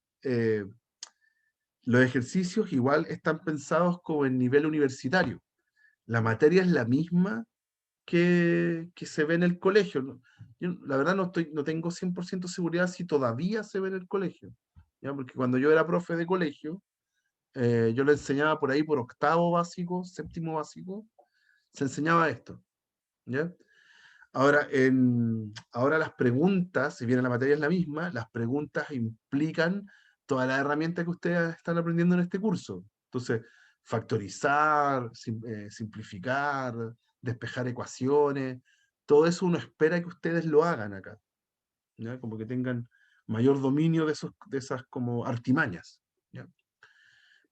Los ejercicios igual están pensados como en nivel universitario. La materia es la misma que se ve en el colegio. Yo, la verdad no tengo 100% seguridad si todavía se ve en el colegio, ¿ya? Porque cuando yo era profe de colegio, yo lo enseñaba por ahí por octavo básico, séptimo básico, se enseñaba esto, ¿ya? Ahora, ahora las preguntas, si bien la materia es la misma, las preguntas implican todas las herramientas que ustedes están aprendiendo en este curso. Entonces, factorizar, simplificar, despejar ecuaciones, todo eso uno espera que ustedes lo hagan acá, ¿ya? Como que tengan mayor dominio de esas como artimañas, ¿ya?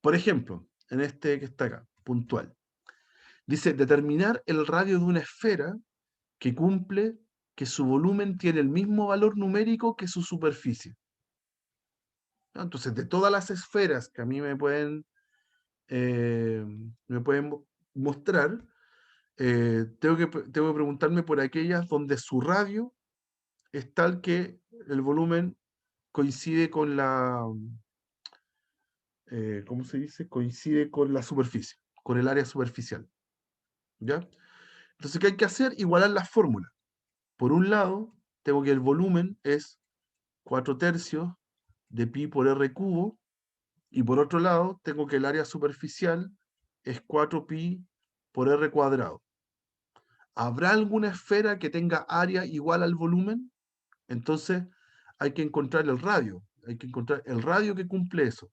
Por ejemplo, en este que está acá, puntual, dice determinar el radio de una esfera que cumple que su volumen tiene el mismo valor numérico que su superficie. ¿No? Entonces, de todas las esferas que a mí me pueden mostrar, tengo que preguntarme por aquellas donde su radio es tal que el volumen coincide con ¿cómo se dice? Coincide con la superficie, con el área superficial. ¿Ya? Entonces, ¿qué hay que hacer? Igualar las fórmulas. Por un lado, tengo que el volumen es 4/3 de pi por r cubo, y por otro lado, tengo que el área superficial es 4pi por r cuadrado. ¿Habrá alguna esfera que tenga área igual al volumen? Entonces, hay que encontrar el radio. Hay que encontrar el radio que cumple eso.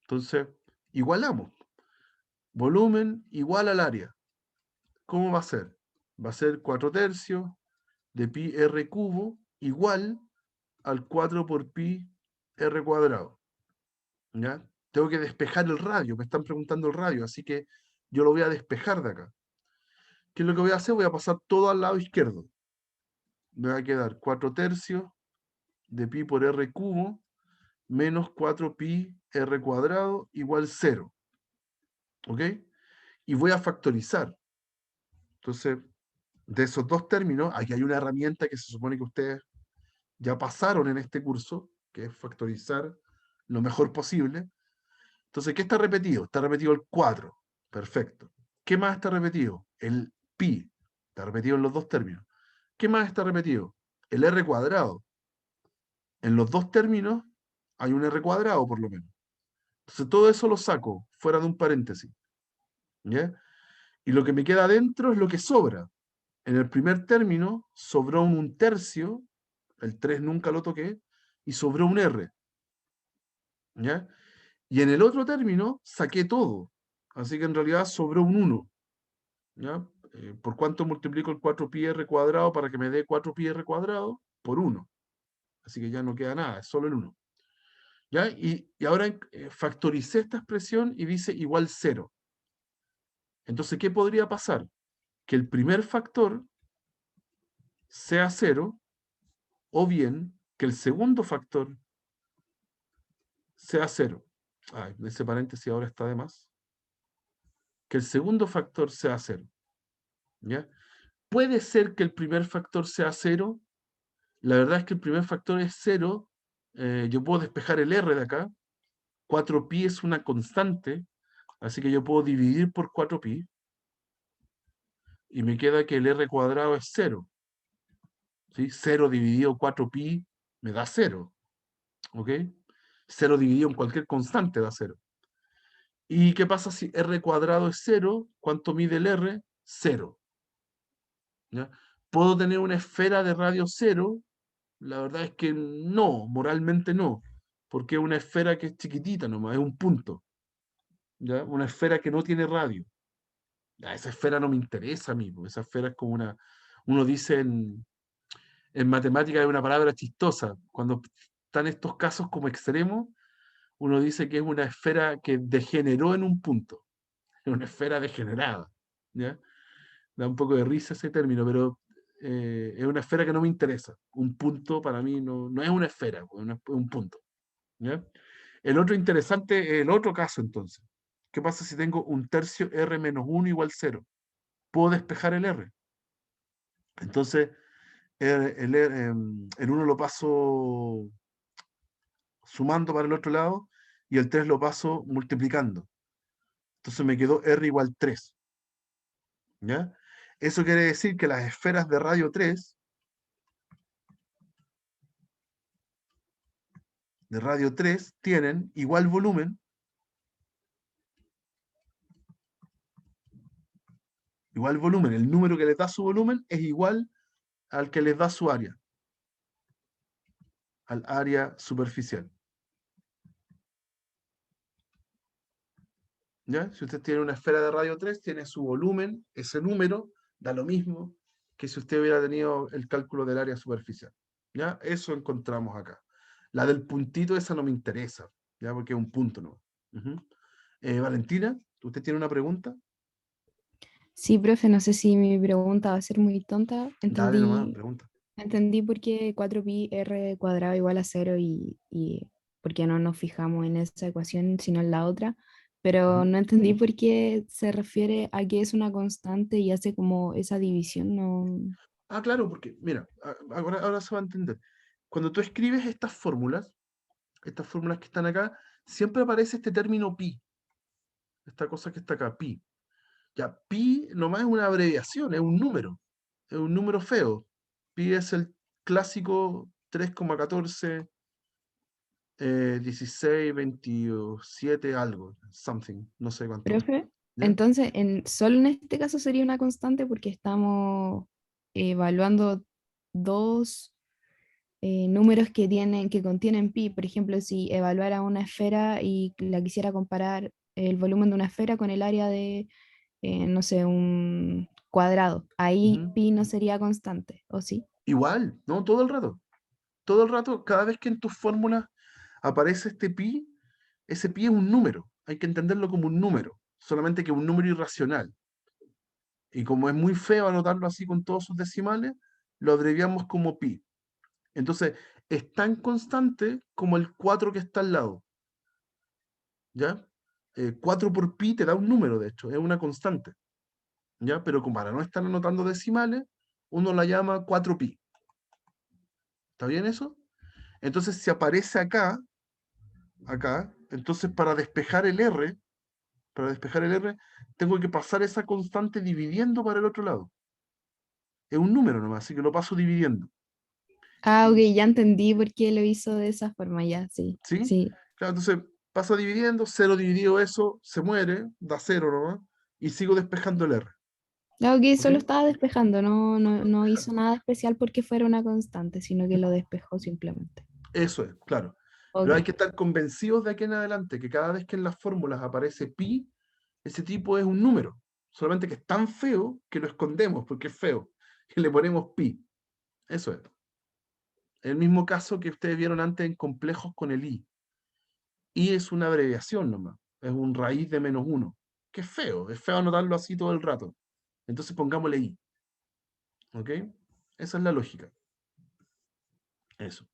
Entonces, igualamos. Volumen igual al área. ¿Cómo va a ser? Va a ser 4/3 de pi r cubo igual al 4 por pi r cuadrado. ¿Ya? Tengo que despejar el radio, me están preguntando el radio, así que yo lo voy a despejar de acá. ¿Qué es lo que voy a hacer? Voy a pasar todo al lado izquierdo. Me va a quedar 4/3 de pi por r cubo menos 4pi r cuadrado igual 0. ¿Ok? Y voy a factorizar. Entonces, de esos dos términos, aquí hay una herramienta que se supone que ustedes ya pasaron en este curso, que es factorizar lo mejor posible. Entonces, ¿qué está repetido? Está repetido el 4. Perfecto. ¿Qué más está repetido? El pi. Está repetido en los dos términos. ¿Qué más está repetido? El r cuadrado. En los dos términos hay un r cuadrado, por lo menos. Entonces, todo eso lo saco fuera de un paréntesis. ¿Ya? Y lo que me queda adentro es lo que sobra. En el primer término sobró un 1/3, el 3 nunca lo toqué, y sobró un r. ¿Ya? Y en el otro término saqué todo. Así que en realidad sobró un 1. ¿Ya? ¿Por cuánto multiplico el 4pi r cuadrado para que me dé 4pi r cuadrado? Por 1. Así que ya no queda nada, es solo el 1. ¿Ya? Y ahora factoricé esta expresión y dice igual 0. Entonces, ¿qué podría pasar? Que el primer factor sea 0, o bien que el segundo factor sea 0. Ay, ese paréntesis ahora está de más. Que el segundo factor sea 0. ¿Ya? Puede ser que el primer factor sea 0. La verdad es que el primer factor es 0. Yo puedo despejar el r de acá. 4pi es una constante, así que yo puedo dividir por 4pi. Y me queda que el r cuadrado es 0. ¿Sí? 0 dividido 4pi me da 0. ¿Ok? 0 dividido en cualquier constante da 0. ¿Y qué pasa si r cuadrado es 0? ¿Cuánto mide el r? 0. ¿Ya? ¿Puedo tener una esfera de radio 0? La verdad es que no, moralmente no, porque es una esfera que es chiquitita nomás, es un punto, ¿ya? Una esfera que no tiene radio. Ya, esa esfera no me interesa a mí, porque esa esfera es como uno dice en matemática es una palabra chistosa, cuando están estos casos como extremos, uno dice que es una esfera que degeneró en un punto, es una esfera degenerada, ¿ya? Da un poco de risa ese término, pero es una esfera que no me interesa. Un punto para mí no es una esfera, es un punto. ¿Ya? El otro interesante, el otro caso entonces. ¿Qué pasa si tengo 1/3 r menos 1 igual 0? Puedo despejar el r. Entonces, el 1 lo paso sumando para el otro lado y el 3 lo paso multiplicando. Entonces me quedó r igual 3. ¿Ya? Eso quiere decir que las esferas de radio 3 tienen igual volumen, Igual volumen, el número que les da su volumen es igual al que les da su área, al área superficial. ¿Ya? Si usted tiene una esfera de radio 3, tiene su volumen, ese número da lo mismo que si usted hubiera tenido el cálculo del área superficial. ¿Ya? Eso encontramos acá. La del puntito, esa no me interesa, ¿ya? Porque es un punto, ¿no? Valentina, ¿usted tiene una pregunta? Sí, profe, no sé si mi pregunta va a ser muy tonta. Dale nomás, pregunta. Entendí por qué 4pi r cuadrado igual a 0 y por qué no nos fijamos en esa ecuación, sino en la otra, pero Ujú. no entendí por qué se refiere a que es una constante y hace como esa división, no. Ah, claro, porque, mira, ahora se va a entender. Cuando tú escribes estas fórmulas que están acá, siempre aparece este término pi, esta cosa que está acá, pi. Ya, pi nomás es una abreviación, es un número feo. Pi es el clásico 3,14, 16, 27, algo, something, no sé cuánto. Profe, ¿Ya? entonces solo en este caso sería una constante porque estamos evaluando dos números que contienen pi. Por ejemplo, si evaluara una esfera y la quisiera comparar el volumen de una esfera con el área de, no sé, un cuadrado, ahí Ujú. pi no sería constante, ¿o sí? Igual, ¿no? Todo el rato. Todo el rato, cada vez que en tus fórmulas aparece este pi, ese pi es un número. Hay que entenderlo como un número, solamente que un número irracional. Y como es muy feo anotarlo así con todos sus decimales, lo abreviamos como pi. Entonces, es tan constante como el 4 que está al lado. ¿Ya? 4 por pi te da un número, de hecho, es una constante. ¿Ya? Pero como para no estar anotando decimales, uno la llama 4pi. ¿Está bien eso? Entonces, si aparece acá, entonces para despejar el r, tengo que pasar esa constante dividiendo para el otro lado. Es un número nomás, así que lo paso dividiendo. Ah, ok, ya entendí por qué lo hizo de esa forma, ya, sí, ¿Sí? sí. Claro, entonces pasa dividiendo, 0 dividido eso, se muere, da 0 nomás, y sigo despejando el R. Ah, ok, ¿Ok? solo estaba despejando, no hizo Despejando. nada especial porque fuera una constante, sino que lo despejó simplemente. Eso es, claro. Pero hay Ok. que estar convencidos de aquí en adelante que cada vez que en las fórmulas aparece pi, ese tipo es un número. Solamente que es tan feo que lo escondemos porque es feo. Y le ponemos pi. Eso es. El mismo caso que ustedes vieron antes en complejos con el i. I es una abreviación nomás. Es un raíz de -1. Que es feo anotarlo así todo el rato. Entonces pongámosle i. ¿Ok? Esa es la lógica. Eso.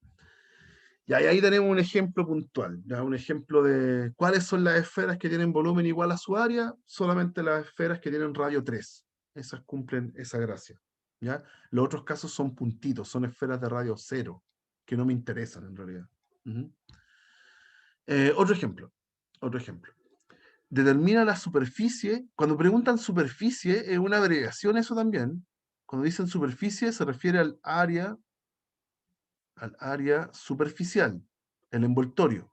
Y ahí tenemos un ejemplo puntual, ya un ejemplo de cuáles son las esferas que tienen volumen igual a su área, solamente las esferas que tienen radio 3. Esas cumplen esa gracia. ¿Ya? Los otros casos son puntitos, son esferas de radio 0, que no me interesan en realidad. Ujú. Otro ejemplo, otro ejemplo. Determina la superficie. Cuando preguntan superficie, es una abreviación eso también. Cuando dicen superficie se refiere al área superficial, el envoltorio.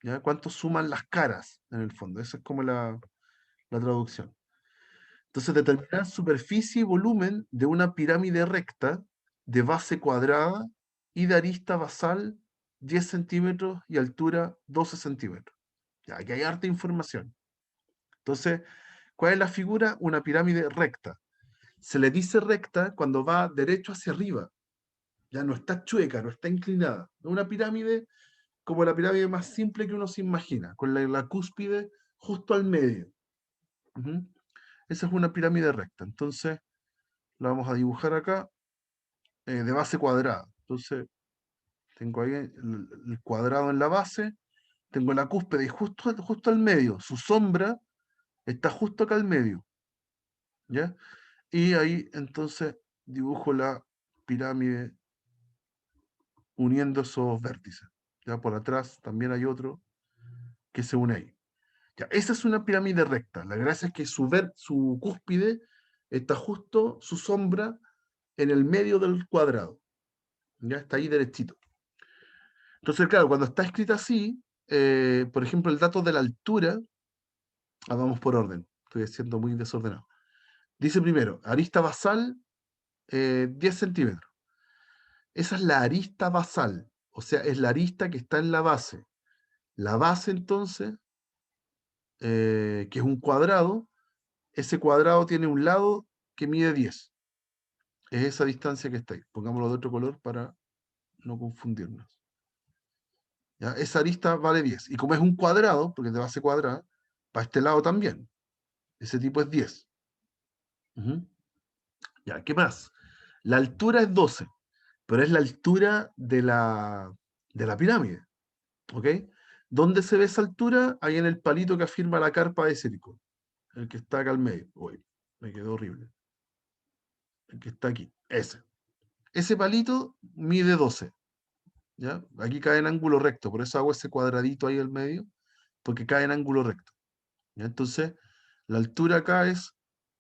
¿Ya? ¿Cuánto suman las caras en el fondo? Esa es como la traducción. Entonces, determinar superficie y volumen de una pirámide recta de base cuadrada y de arista basal 10 centímetros y altura 12 centímetros. Ya, aquí hay harta información. Entonces, ¿cuál es la figura? Una pirámide recta. Se le dice recta cuando va derecho hacia arriba. Ya no está chueca, no está inclinada. Es una pirámide como la pirámide más simple que uno se imagina, con la cúspide justo al medio. Ujú. Esa es una pirámide recta. Entonces, la vamos a dibujar acá de base cuadrada. Entonces, tengo ahí el cuadrado en la base, tengo la cúspide y justo al medio. Su sombra está justo acá al medio. ¿Ya? Y ahí entonces dibujo la pirámide uniendo esos vértices. Ya por atrás también hay otro que se une ahí. Ya, esa es una pirámide recta. La gracia es que su cúspide está justo, su sombra, en el medio del cuadrado. Ya está ahí derechito. Entonces, claro, cuando está escrita así, por ejemplo, el dato de la altura, vamos por orden. estoy siendo muy desordenado. Dice primero, arista basal, 10 centímetros. Esa es la arista basal, o sea, es la arista que está en la base. La base, entonces, que es un cuadrado, ese cuadrado tiene un lado que mide 10. Es esa distancia que está ahí. Pongámoslo de otro color para no confundirnos. ¿Ya? Esa arista vale 10. Y como es un cuadrado, porque es de base cuadrada, para este lado también. Ese tipo es 10. Ujú. Ya, ¿qué más? La altura es 12, pero es la altura de la pirámide. ¿Ok? ¿Dónde se ve esa altura? Ahí en el palito que afirma la carpa de Cérico. El que está acá al medio. Uy, me quedó horrible. El que está aquí. Ese. Ese palito mide 12. ¿Ya? Aquí cae en ángulo recto. Por eso hago ese cuadradito ahí al medio. Porque cae en ángulo recto. ¿Ya? Entonces, la altura acá es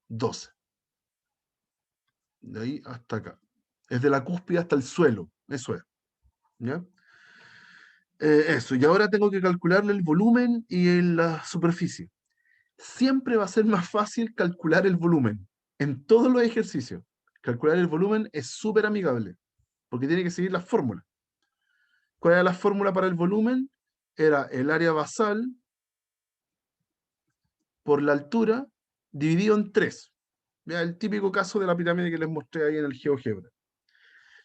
12. De ahí hasta acá. Es de la cúspide hasta el suelo. Eso es. ¿Ya? Eso. Y ahora tengo que calcularle el volumen y la superficie. Siempre va a ser más fácil calcular el volumen. En todos los ejercicios. Calcular el volumen es súper amigable. Porque tiene que seguir la fórmula. ¿Cuál era la fórmula para el volumen? Era el área basal por la altura dividido en 3. Mira, el típico caso de la pirámide que les mostré ahí en el GeoGebra.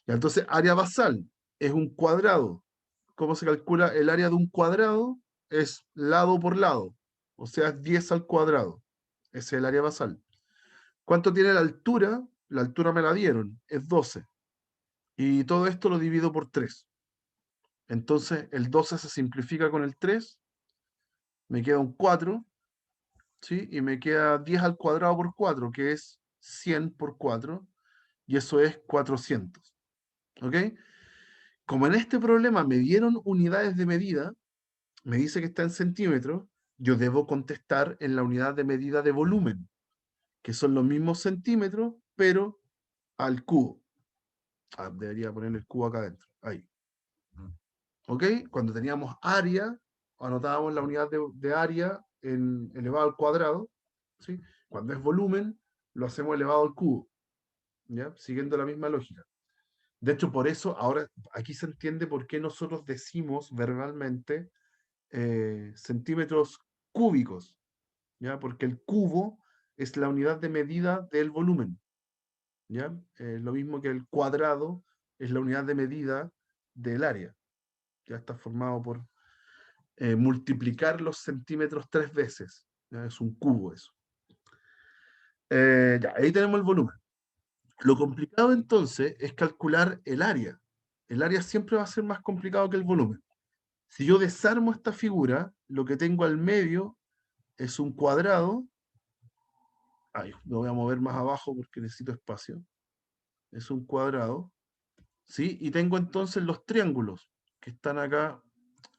Ya, entonces, área basal es un cuadrado. ¿Cómo se calcula el área de un cuadrado? Es lado por lado. O sea, es 10 al cuadrado. Ese es el área basal. ¿Cuánto tiene la altura? La altura me la dieron. Es 12. Y todo esto lo divido por 3. Entonces, el 12 se simplifica con el 3. Me queda un 4. ¿Sí? Y me queda 10 al cuadrado por 4, que es 100 por 4. Y eso es 400. ¿Ok? Como en este problema me dieron unidades de medida, me dice que está en centímetros, yo debo contestar en la unidad de medida de volumen, que son los mismos centímetros, pero al cubo. Debería poner el cubo acá adentro. Ahí. ¿Ok? Cuando teníamos área, anotábamos la unidad de área en elevado al cuadrado. ¿Sí? Cuando es volumen, lo hacemos elevado al cubo. ¿Ya? Siguiendo la misma lógica. De hecho, por eso ahora aquí se entiende por qué nosotros decimos verbalmente centímetros cúbicos, ¿ya? Porque el cubo es la unidad de medida del volumen, ¿ya? Lo mismo que el cuadrado es la unidad de medida del área. Ya está formado por multiplicar los centímetros 3 veces. ¿Ya? Es un cubo eso. Ya, ahí tenemos el volumen. Lo complicado entonces es calcular el área. El área siempre va a ser más complicado que el volumen. Si yo desarmo esta figura, lo que tengo al medio es un cuadrado. Ay, lo voy a mover más abajo porque necesito espacio. Es un cuadrado. ¿Sí? Y tengo entonces los triángulos que están acá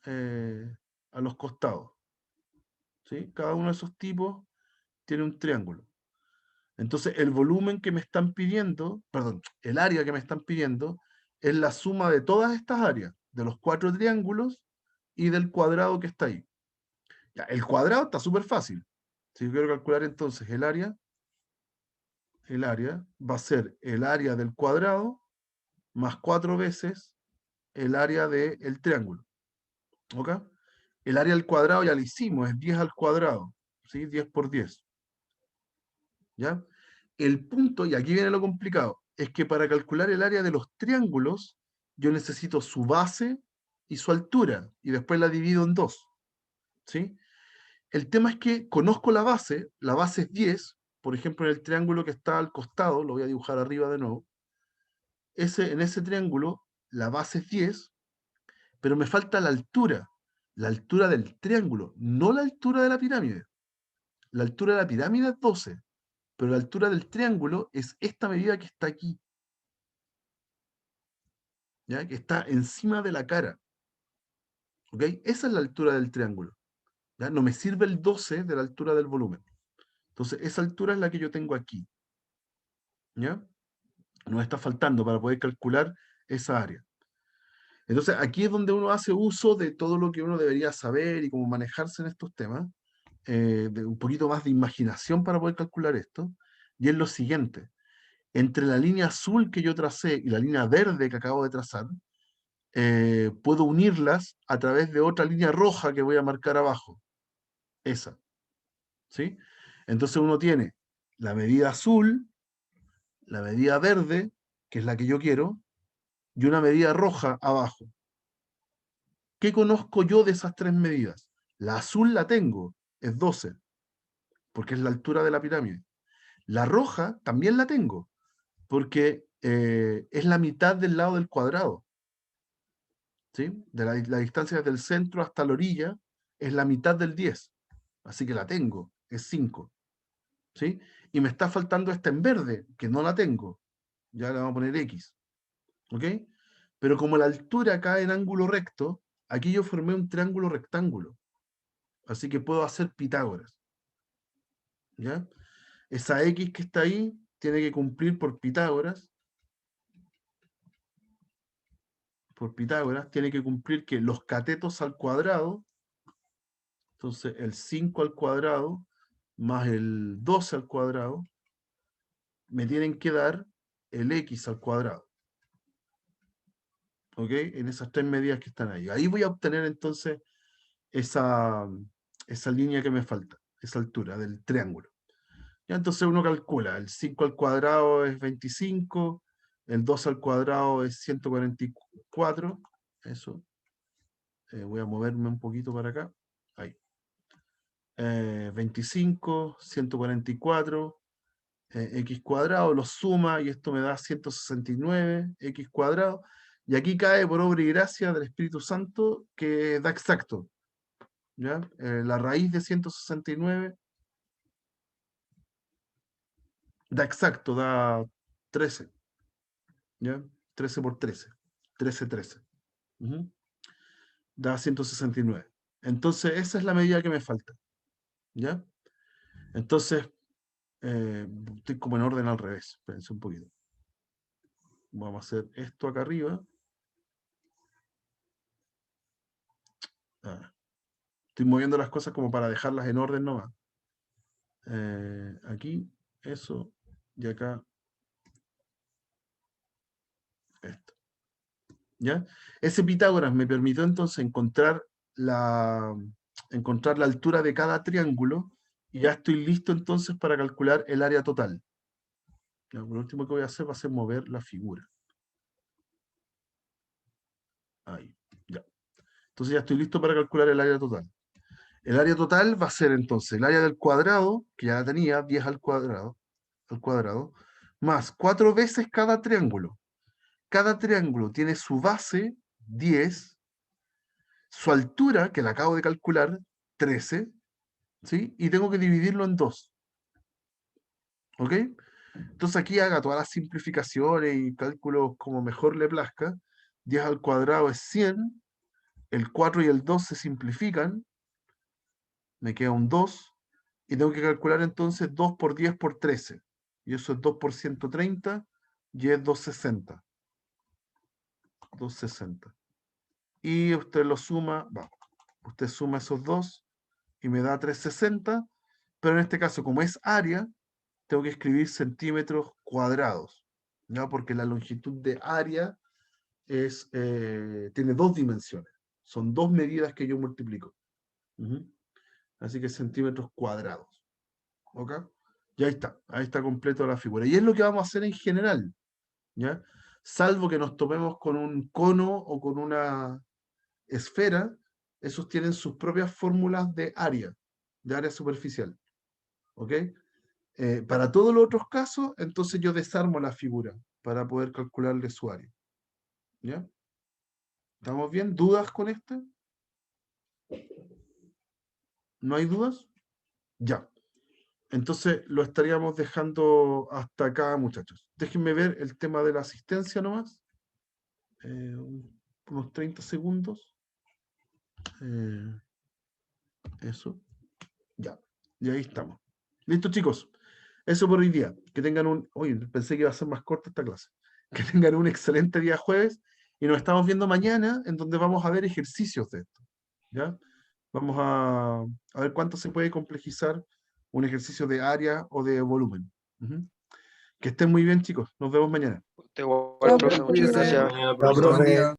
a los costados. ¿Sí? Cada uno de esos tipos tiene un triángulo. Entonces, el volumen que me están pidiendo, perdón, el área que me están pidiendo, es la suma de todas estas áreas, de los 4 triángulos y del cuadrado que está ahí. Ya, el cuadrado está súper fácil. Si yo quiero calcular entonces el área va a ser el área del cuadrado más 4 veces el área del triángulo. ¿Ok? El área del cuadrado ya lo hicimos, es 10 al cuadrado. ¿Sí? 10 por 10. ¿Ya? El punto, y aquí viene lo complicado, es que para calcular el área de los triángulos, yo necesito su base y su altura, y después la divido en 2. ¿Sí? El tema es que conozco la base es 10, por ejemplo, en el triángulo que está al costado, lo voy a dibujar arriba de nuevo, en ese triángulo, la base es 10, pero me falta la altura del triángulo, no la altura de la pirámide. La altura de la pirámide es 12, pero la altura del triángulo es esta medida que está aquí, ¿ya? Que está encima de la cara. ¿Ok? Esa es la altura del triángulo. ¿Ya? No me sirve el 12 de la altura del volumen. Entonces, esa altura es la que yo tengo aquí. ¿Ya? Nos está faltando para poder calcular esa área. Entonces, aquí es donde uno hace uso de todo lo que uno debería saber y cómo manejarse en estos temas. de un poquito más de imaginación para poder calcular esto, y es lo siguiente. Entre la línea azul que yo tracé y la línea verde que acabo de trazar, puedo unirlas a través de otra línea roja que voy a marcar abajo. Esa. ¿Sí? Entonces uno tiene la medida azul, la medida verde, que es la que yo quiero, y una medida roja abajo. ¿Qué conozco yo de esas tres medidas? La azul la tengo, es 12, porque es la altura de la pirámide. La roja también la tengo, porque es la mitad del lado del cuadrado. ¿Sí? De la distancia desde el centro hasta la orilla es la mitad del 10. Así que la tengo, es 5. ¿Sí? Y me está faltando esta en verde, que no la tengo. Ya le vamos a poner X. ¿Ok? Pero como la altura cae en ángulo recto, aquí yo formé un triángulo rectángulo. Así que puedo hacer Pitágoras. ¿Ya? Esa X que está ahí tiene que cumplir por Pitágoras. Tiene que cumplir que los catetos al cuadrado, entonces el 5 al cuadrado más el 12 al cuadrado, me tienen que dar el X al cuadrado. ¿Ok? En esas tres medidas que están ahí. Ahí voy a obtener entonces esa línea que me falta, esa altura del triángulo. Ya, entonces uno calcula, el 5 al cuadrado es 25, el 2 al cuadrado es 144, eso. Voy a moverme un poquito para acá, ahí. 25, 144, x cuadrado, lo suma y esto me da 169, x cuadrado. Y aquí cae por obra y gracia del Espíritu Santo que da exacto. ¿Ya? La raíz de 169 da exacto, da 13. ¿Ya? 13 por 13. 13, 13. Da 169. Entonces, esa es la medida que me falta. ¿Ya? Entonces, estoy como en orden al revés. Espérense un poquito. Vamos a hacer esto acá arriba. Estoy moviendo las cosas como para dejarlas en orden nomás. Aquí, eso, y acá, esto. ¿Ya? Ese Pitágoras me permitió entonces encontrar la altura de cada triángulo y ya estoy listo entonces para calcular el área total. ¿Ya? Lo último que voy a hacer va a ser mover la figura. Ahí, ya. Entonces ya estoy listo para calcular el área total. El área total va a ser entonces el área del cuadrado, que ya la tenía, 10 al cuadrado, más 4 veces cada triángulo. Cada triángulo tiene su base, 10, su altura, que la acabo de calcular, 13, ¿sí? Y tengo que dividirlo en 2. ¿Ok? Entonces aquí haga todas las simplificaciones y cálculos como mejor le plazca. 10 al cuadrado es 100, el 4 y el 2 se simplifican, me queda un 2, y tengo que calcular entonces 2 por 10 por 13. Y eso es 2 por 130, y es 260. 260. Y usted lo suma, usted suma esos dos y me da 360, pero en este caso, como es área, tengo que escribir centímetros cuadrados, ¿ya? Porque la longitud de área tiene dos dimensiones, son dos medidas que yo multiplico. Así que centímetros cuadrados. ¿Ok? Y ahí está completo la figura. Y es lo que vamos a hacer en general, ¿ya? Salvo que nos topemos con un cono o con una esfera, esos tienen sus propias fórmulas de área superficial. ¿Ok? Para todos los otros casos, entonces yo desarmo la figura para poder calcularle su área. ¿Ya? ¿Estamos bien? ¿Dudas con este? ¿No hay dudas? Ya. Entonces lo estaríamos dejando hasta acá, muchachos. Déjenme ver el tema de la asistencia nomás. Unos 30 segundos. Eso. Ya. Y ahí estamos. Listo, chicos. Eso por hoy día. Que tengan un... Oye, pensé que iba a ser más corta esta clase. Que tengan un excelente día jueves. Y nos estamos viendo mañana, en donde vamos a ver ejercicios de esto. ¿Ya? Vamos a ver cuánto se puede complejizar un ejercicio de área o de volumen. Ujú. Que estén muy bien, chicos. Nos vemos mañana. Igual, Chao, profe, muchas profe. gracias. Mañana, Chao, profesor. profe.